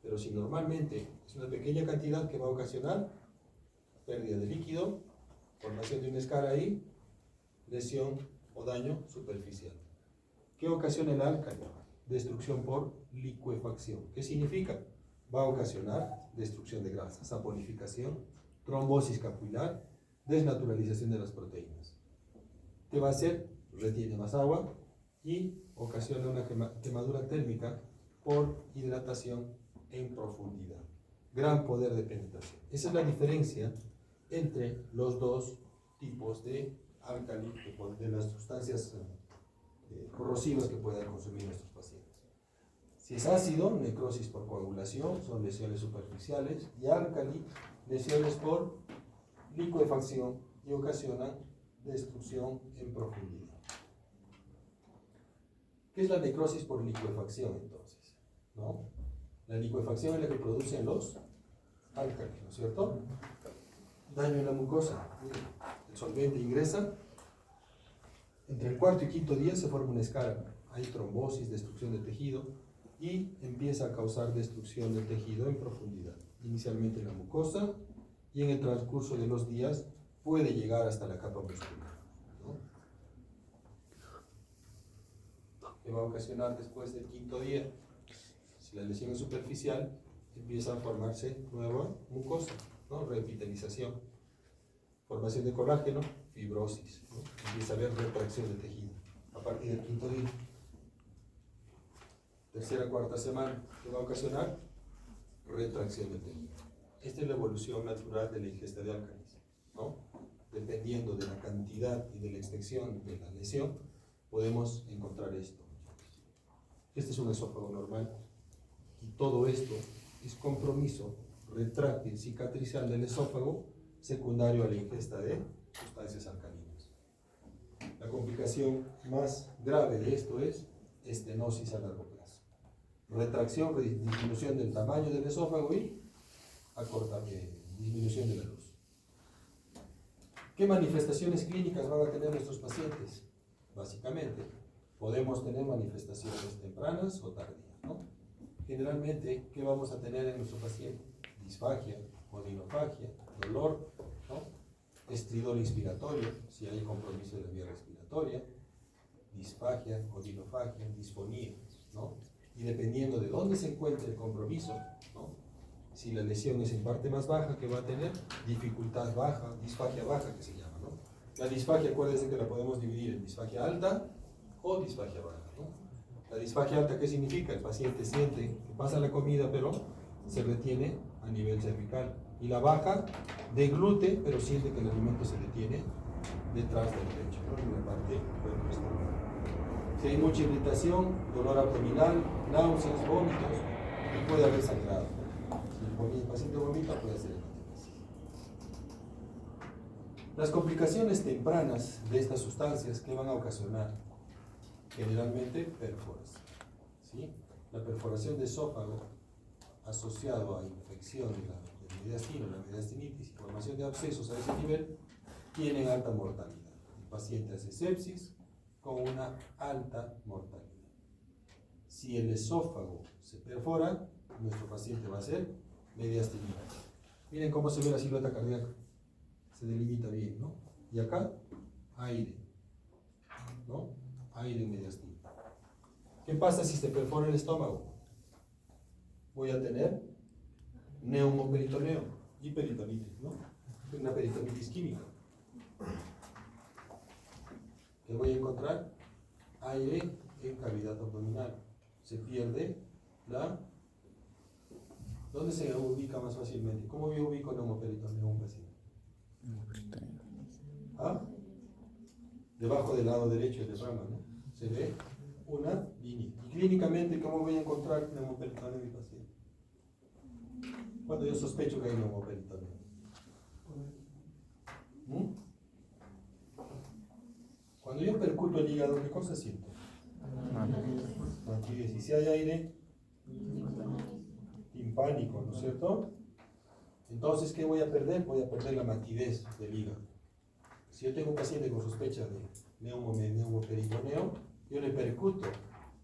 Pero si normalmente es una pequeña cantidad que va a ocasionar pérdida de líquido, formación de una escara ahí, lesión o daño superficial. ¿Qué ocasiona el álcali? Destrucción por licuefacción. ¿Qué significa? Va a ocasionar destrucción de grasa, saponificación, trombosis capilar, desnaturalización de las proteínas. ¿Qué va a hacer? Retiene más agua y ocasiona una quemadura térmica por hidratación en profundidad. Gran poder de penetración. Esa es la diferencia entre los dos tipos de álcali, de las sustancias corrosivas que puedan consumir nuestros pacientes. Si es ácido, necrosis por coagulación, son lesiones superficiales, y álcali, lesiones por licuefacción y ocasionan destrucción en profundidad. ¿Qué es la necrosis por licuefacción entonces? ¿No? La licuefacción es la que producen los álcalis, ¿no es cierto? Daño en la mucosa. El solvente ingresa. Entre el cuarto y quinto día se forma una escara. Hay trombosis, destrucción de tejido y empieza a causar destrucción del tejido en profundidad. Inicialmente en la mucosa y en el transcurso de los días puede llegar hasta la capa muscular, ¿no? ¿Qué va a ocasionar después del quinto día? Si la lesión es superficial, empieza a formarse nueva mucosa, ¿no? Reepitelización, formación de colágeno, fibrosis, ¿no? Empieza a haber retracción de tejido a partir del quinto día. Tercera, cuarta semana, ¿qué va a ocasionar? Retracción de tejido. Esta es la evolución natural de la ingesta de álcalis, ¿no? Dependiendo de la cantidad y de la extensión de la lesión, podemos encontrar esto. Este es un esófago normal y todo esto es compromiso retráctil cicatrizal del esófago secundario a la ingesta de sustancias alcalinas. La complicación más grave de esto es estenosis a largo plazo. Retracción, disminución del tamaño del esófago y disminución de la luz. ¿Qué manifestaciones clínicas van a tener nuestros pacientes? Básicamente, podemos tener manifestaciones tempranas o tardías, ¿no? Generalmente, ¿qué vamos a tener en nuestro paciente? Disfagia, odinofagia, dolor, ¿no? Estridor inspiratorio, si hay compromiso de la vía respiratoria, disfagia, odinofagia, disfonía, ¿no? Y dependiendo de dónde se encuentre el compromiso, ¿no? Si la lesión es en parte más baja, que va a tener dificultad baja, disfagia baja que se llama, ¿no? La disfagia, acuérdense que la podemos dividir en disfagia alta o disfagia baja, ¿no? La disfagia alta, ¿qué significa? El paciente siente que pasa la comida, pero se retiene a nivel cervical. Y la baja deglute, pero siente que el alimento se detiene detrás del pecho, ¿no? En la parte del estómago. Si hay mucha irritación, dolor abdominal, náuseas, vómitos, y puede haber sangrado. Si el paciente vomita, puede ser hepatitis. Las complicaciones tempranas de estas sustancias, ¿qué van a ocasionar? Generalmente perforación, ¿sí? La perforación de esófago asociado a infección del mediastino, la mediastinitis y formación de abscesos a ese nivel, tienen alta mortalidad. El paciente hace sepsis con una alta mortalidad. Si el esófago se perfora, nuestro paciente va a ser mediastinitis. Miren cómo se ve la silueta cardíaca. Se delimita bien, ¿no? Y acá, aire, ¿no? Aire mediastino. ¿Qué pasa si se perfora el estómago? Voy a tener neumoperitoneo y peritonitis, ¿no? Una peritonitis química. ¿Qué voy a encontrar? Aire en cavidad abdominal. Se pierde la... ¿Dónde se ubica más fácilmente? ¿Cómo yo ubico neumoperitoneo en un paciente? ¿Ah? Debajo del lado derecho del diafragma, ¿no? Se ve una línea. Y clínicamente, ¿cómo voy a encontrar neumoperitoneo en mi paciente? Cuando yo sospecho que hay neumoperitoneo. Cuando yo percuto el hígado, ¿qué cosa siento? Matidez. Y si hay aire timpánico, ¿no es cierto? Entonces, ¿qué voy a perder? Voy a perder la matidez del hígado. Si yo tengo un paciente con sospecha de neumoperitoneo, yo le percuto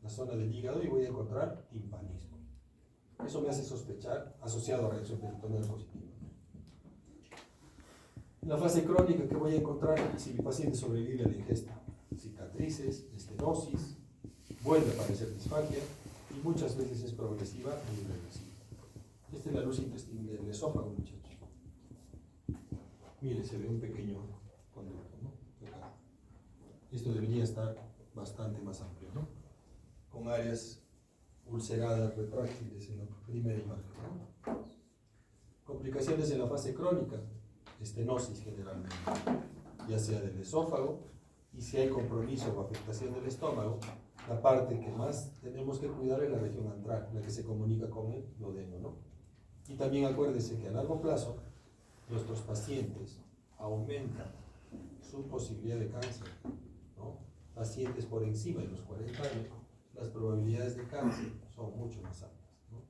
la zona del hígado y voy a encontrar timpanismo. Eso me hace sospechar, asociado a reacción peritoneal positiva. En la fase crónica, ¿qué voy a encontrar? Si mi paciente sobrevive a la ingesta, cicatrices, estenosis, vuelve a aparecer disfagia y muchas veces es progresiva e irreversible. Esta es la luz intestinal del esófago, muchachos. Mire, se ve un pequeño conducto, ¿no? Acá. Esto debería estar bastante más amplio, ¿no? Con áreas ulceradas, retráctiles en la primera imagen, ¿no? Complicaciones en la fase crónica, estenosis generalmente, ya sea del esófago, y si hay compromiso o afectación del estómago, la parte que más tenemos que cuidar es la región antral, la que se comunica con el duodeno, ¿no? Y también acuérdense que a largo plazo, nuestros pacientes aumentan su posibilidad de cáncer, ¿no? Pacientes por encima de los 40 años, las probabilidades de cáncer son mucho más altas, ¿no?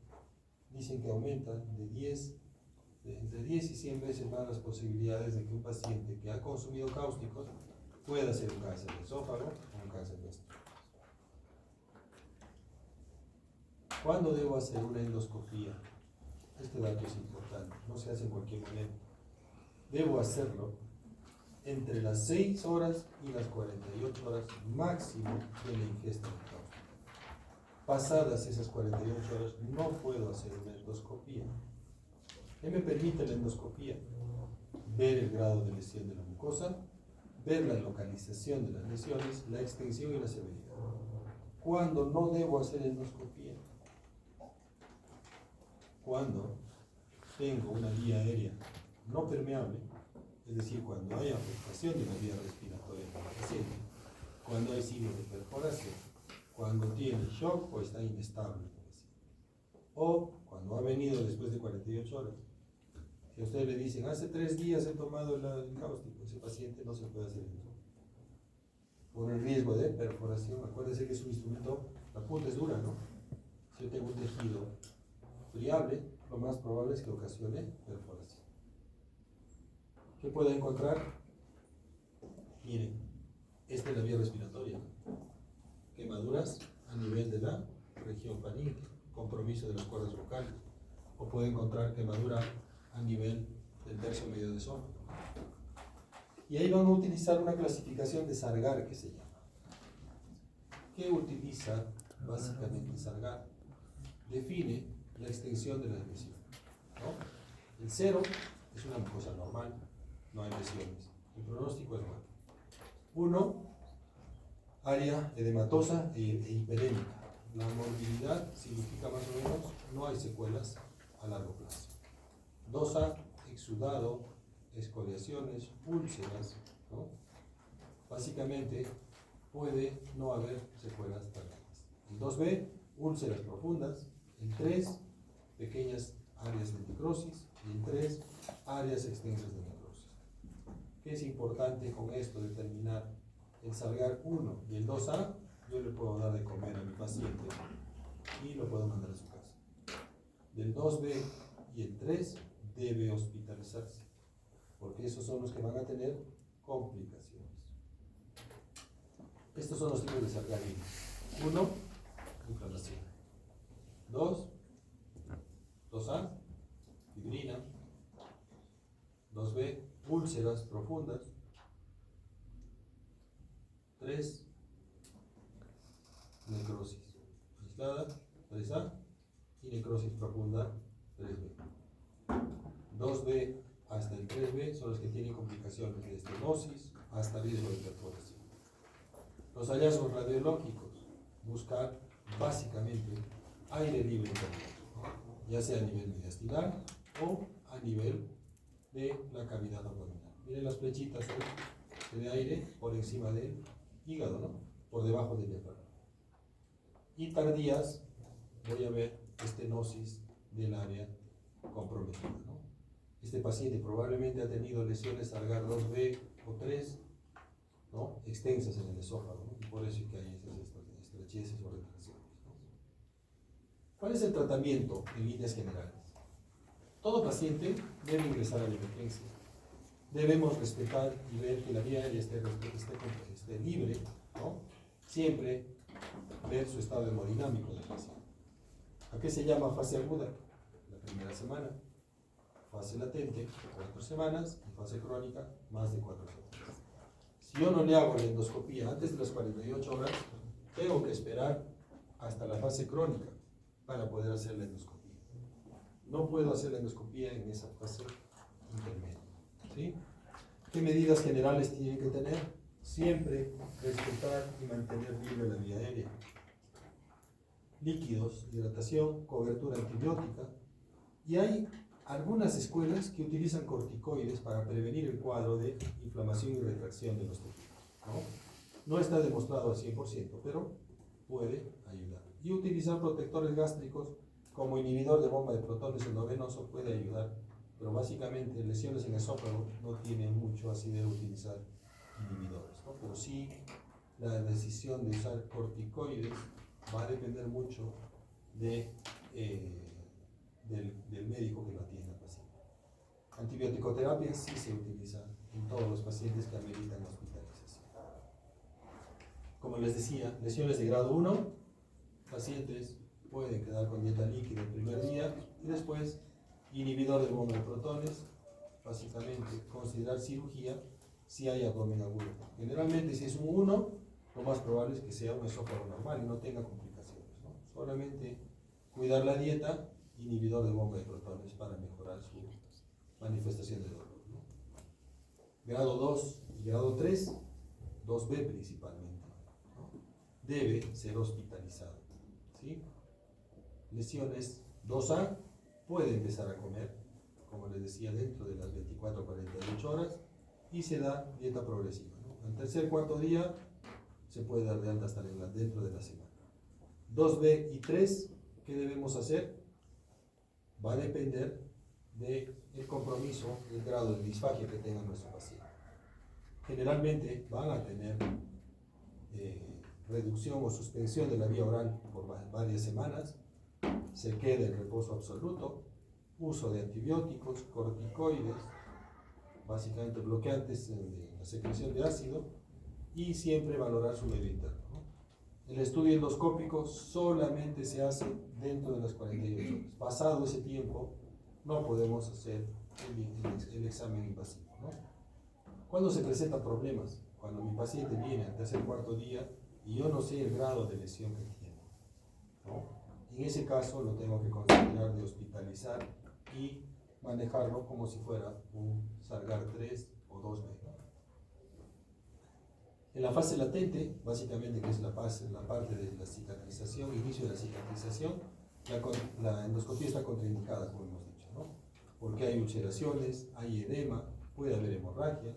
Dicen que aumentan entre 10 y 100 veces más las posibilidades de que un paciente que ha consumido cáusticos pueda hacer un cáncer de esófago o un cáncer de estómago. ¿Cuándo debo hacer una endoscopía? Este dato es importante, no se hace en cualquier momento. Debo hacerlo entre las 6 horas y las 48 horas máximo de la ingesta de cáustico. Pasadas esas 48 horas no puedo hacer una endoscopía. ¿Qué me permite la endoscopía? Ver el grado de lesión de la mucosa, ver la localización de las lesiones, la extensión y la severidad. ¿Cuándo no debo hacer endoscopía? Cuando tengo una vía aérea no permeable, es decir, cuando hay afectación de la vía respiratoria del paciente, cuando hay signos de perforación, cuando tiene shock o está inestable, o cuando ha venido después de 48 horas. Si a usted le dicen, hace 3 días he tomado el cáustico, ese paciente no se puede hacer eso. Por el riesgo de perforación, acuérdense que es un instrumento, la punta es dura, ¿no? Si yo tengo un tejido friable, lo más probable es que ocasione perforación. ¿Qué puedo encontrar? Miren, esta es la vía respiratoria, ¿no? Quemaduras a nivel de la región faríngea, compromiso de las cuerdas vocales, o puede encontrar quemadura a nivel del tercio medio de esófago. Y ahí van a utilizar una clasificación de Sargar que se llama. ¿Qué utiliza básicamente Sargar? Define la extensión de la lesión, ¿no? El 0 es una mucosa normal, no hay lesiones. El pronóstico es bueno. 1, área edematosa e hiperémica. La morbilidad significa más o menos no hay secuelas a largo plazo. 2A, exudado, escoriaciones, úlceras, ¿no? Básicamente puede no haber secuelas tardías. El 2B, úlceras profundas. El 3, pequeñas áreas de necrosis. Y el 3, áreas extensas de necrosis. ¿Qué es importante con esto determinar? El Sargar 1 y el 2A, yo le puedo dar de comer a mi paciente y lo puedo mandar a su casa. Del 2B y el 3 debe hospitalizarse, porque esos son los que van a tener complicaciones. Estos son los tipos de Sargar 1, inflamación. 2A, fibrina. 2B, úlceras profundas. 3, necrosis aislada, 3A, y necrosis profunda, 3B. 2B hasta el 3B son los que tienen complicaciones de estenosis hasta riesgo de perforación. Los hallazgos radiológicos buscan básicamente aire libre cardíaco, ya sea a nivel mediastinal o a nivel de la cavidad abdominal. Miren las flechitas de aire por encima del hígado, ¿no? Por debajo del diafragma. Y tardías, voy a ver estenosis del área comprometida, ¿no? Este paciente probablemente ha tenido lesiones Sargar 2B o 3, ¿no? Extensas en el esófago, ¿no? Y por eso es que hay esas estrecheces o retracciones, ¿no? ¿Cuál es el tratamiento en líneas generales? Todo paciente debe ingresar a la emergencia. Debemos respetar y ver que la vía aérea esté libre, ¿no? Siempre ver su estado hemodinámico del paciente. ¿A qué se llama fase aguda? La primera semana. Fase latente, 4 semanas, y fase crónica, más de 4 semanas. Si yo no le hago la endoscopía antes de las 48 horas, tengo que esperar hasta la fase crónica para poder hacer la endoscopía. No puedo hacer la endoscopía en esa fase intermedia. ¿Sí? ¿Qué medidas generales tienen que tener? Siempre respetar y mantener libre la vía aérea. Líquidos, hidratación, cobertura antibiótica. Y hay algunas escuelas que utilizan corticoides para prevenir el cuadro de inflamación y retracción de los tejidos. No está demostrado al 100%, pero puede ayudar. Y utilizar protectores gástricos como inhibidor de bomba de protones endovenoso puede ayudar, pero básicamente lesiones en el esófago no tienen mucho asidero utilizar inhibidores, ¿no? Pero sí la decisión de usar corticoides va a depender mucho del médico que lo atienda al paciente. Antibiótico-terapia sí se utiliza en todos los pacientes que ameritan hospitalización. Como les decía, lesiones de grado 1, pacientes pueden quedar con dieta líquida el primer día y después inhibidor de bomba de protones, básicamente considerar cirugía si hay abdomen agudo. Generalmente si es un 1, lo más probable es que sea un esófago normal y no tenga complicaciones, ¿no? Solamente cuidar la dieta, inhibidor de bomba de protones para mejorar su manifestación de dolor, ¿no? Grado 2 y grado 3, 2B principalmente, ¿no? Debe ser hospitalizado, ¿sí? Lesiones 2A puede empezar a comer, como les decía, dentro de las 24 a 48 horas y se da dieta progresiva, ¿no? Al tercer cuarto día se puede dar de alta hasta dentro de la semana. 2B y 3, ¿qué debemos hacer? Va a depender del compromiso, del grado de disfagia que tenga nuestro paciente. Generalmente van a tener reducción o suspensión de la vía oral por varias semanas, se queda en reposo absoluto, uso de antibióticos, corticoides, básicamente bloqueantes de la secreción de ácido, y siempre valorar su medio interno, ¿no? El estudio endoscópico solamente se hace dentro de las 48 horas. Pasado ese tiempo, no podemos hacer el examen invasivo, ¿no? ¿Cuándo se presentan problemas? Cuando mi paciente viene al tercer cuarto día y yo no sé el grado de lesión que tiene, ¿no? En ese caso lo tengo que considerar de hospitalizar y manejarlo como si fuera un Sargar 3 o 2B, ¿no? En la fase latente, básicamente que es la parte de la cicatrización, inicio de la cicatrización, la endoscopía está contraindicada, como hemos dicho, ¿no? Porque hay ulceraciones, hay edema, puede haber hemorragia,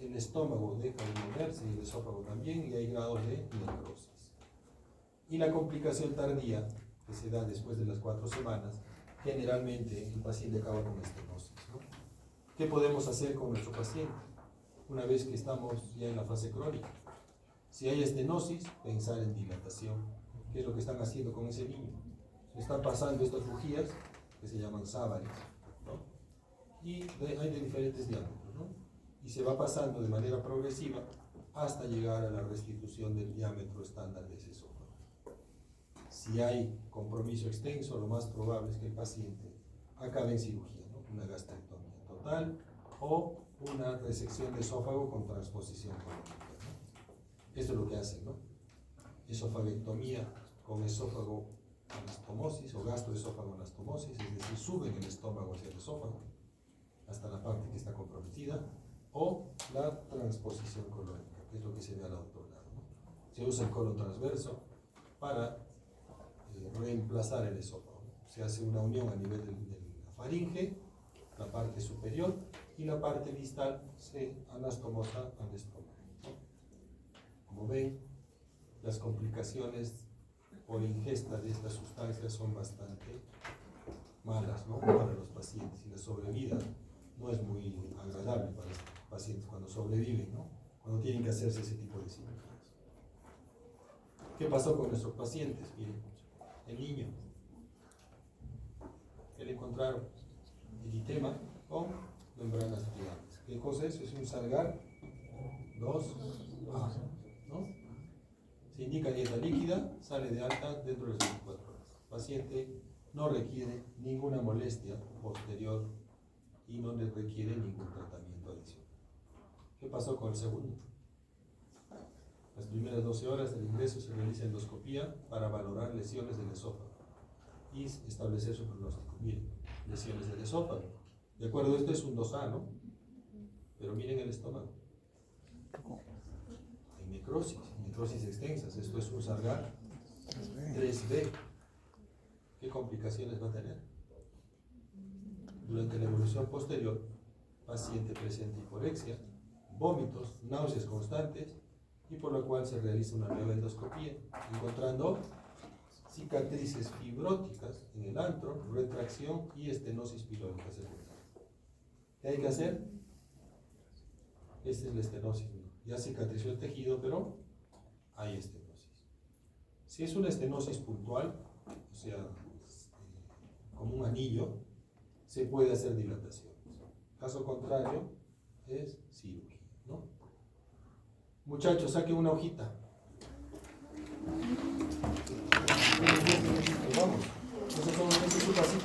el estómago deja de moverse y el esófago también, y hay grados de necrosis. Y la complicación tardía, que se da después de las 4 semanas, generalmente el paciente acaba con estenosis, ¿no? ¿Qué podemos hacer con nuestro paciente una vez que estamos ya en la fase crónica? Si hay estenosis, pensar en dilatación. ¿Qué es lo que están haciendo con ese niño? Se están pasando estas bujías que se llaman sábanas, ¿no? Y hay de diferentes diámetros, ¿no? Y se va pasando de manera progresiva hasta llegar a la restitución del diámetro estándar de ese esófago. Si hay compromiso extenso, lo más probable es que el paciente acabe en cirugía, ¿no? Una gastrectomía total o una resección de esófago con transposición colónica, ¿no? Esto es lo que hacen, ¿no? Esofagectomía con esófago anastomosis o gastroesófago anastomosis, es decir, suben el estómago hacia el esófago hasta la parte que está comprometida, o la transposición colónica, que es lo que se ve al otro lado, ¿no? Se usa el colon transverso para reemplazar el esófago, ¿no? Se hace una unión a nivel de la faringe, la parte superior, y la parte distal se anastomosa al estómago, ¿no? Como ven, las complicaciones por ingesta de estas sustancias son bastante malas, ¿no? Para los pacientes, y la sobrevida no es muy agradable para los pacientes cuando sobreviven, ¿no? Cuando tienen que hacerse ese tipo de cirugías. ¿Qué pasó con nuestros pacientes? Miren, el niño, ¿qué le encontraron? Eritema con membranas gigantes. ¿Qué cosa es? Es un Sargar 2A, ¿no? Se indica dieta líquida, sale de alta dentro de las 24 horas. paciente no requiere ninguna molestia posterior y no le requiere ningún tratamiento adicional. ¿Qué pasó con el segundo? Las primeras 12 horas del ingreso se realiza endoscopía para valorar lesiones del esófago y establecer su pronóstico. Miren, lesiones del esófago. De acuerdo, esto es un 2A, ¿no? Pero miren el estómago. Hay necrosis extensas. Esto es un Sargat 3B. ¿Qué complicaciones va a tener? Durante la evolución posterior, paciente presenta hiporexia, vómitos, náuseas constantes, y por lo cual se realiza una nueva endoscopía, encontrando cicatrices fibróticas en el antro, retracción y estenosis pilórica secundaria. ¿Qué hay que hacer? Esta es la estenosis, ¿no? Ya cicatrizó el tejido, pero hay estenosis. Si es una estenosis puntual, o sea, como un anillo, se puede hacer dilatación. Caso contrario, es cirugía, ¿no? Muchachos, saquen una hojita. Vamos. Ese es su pasito.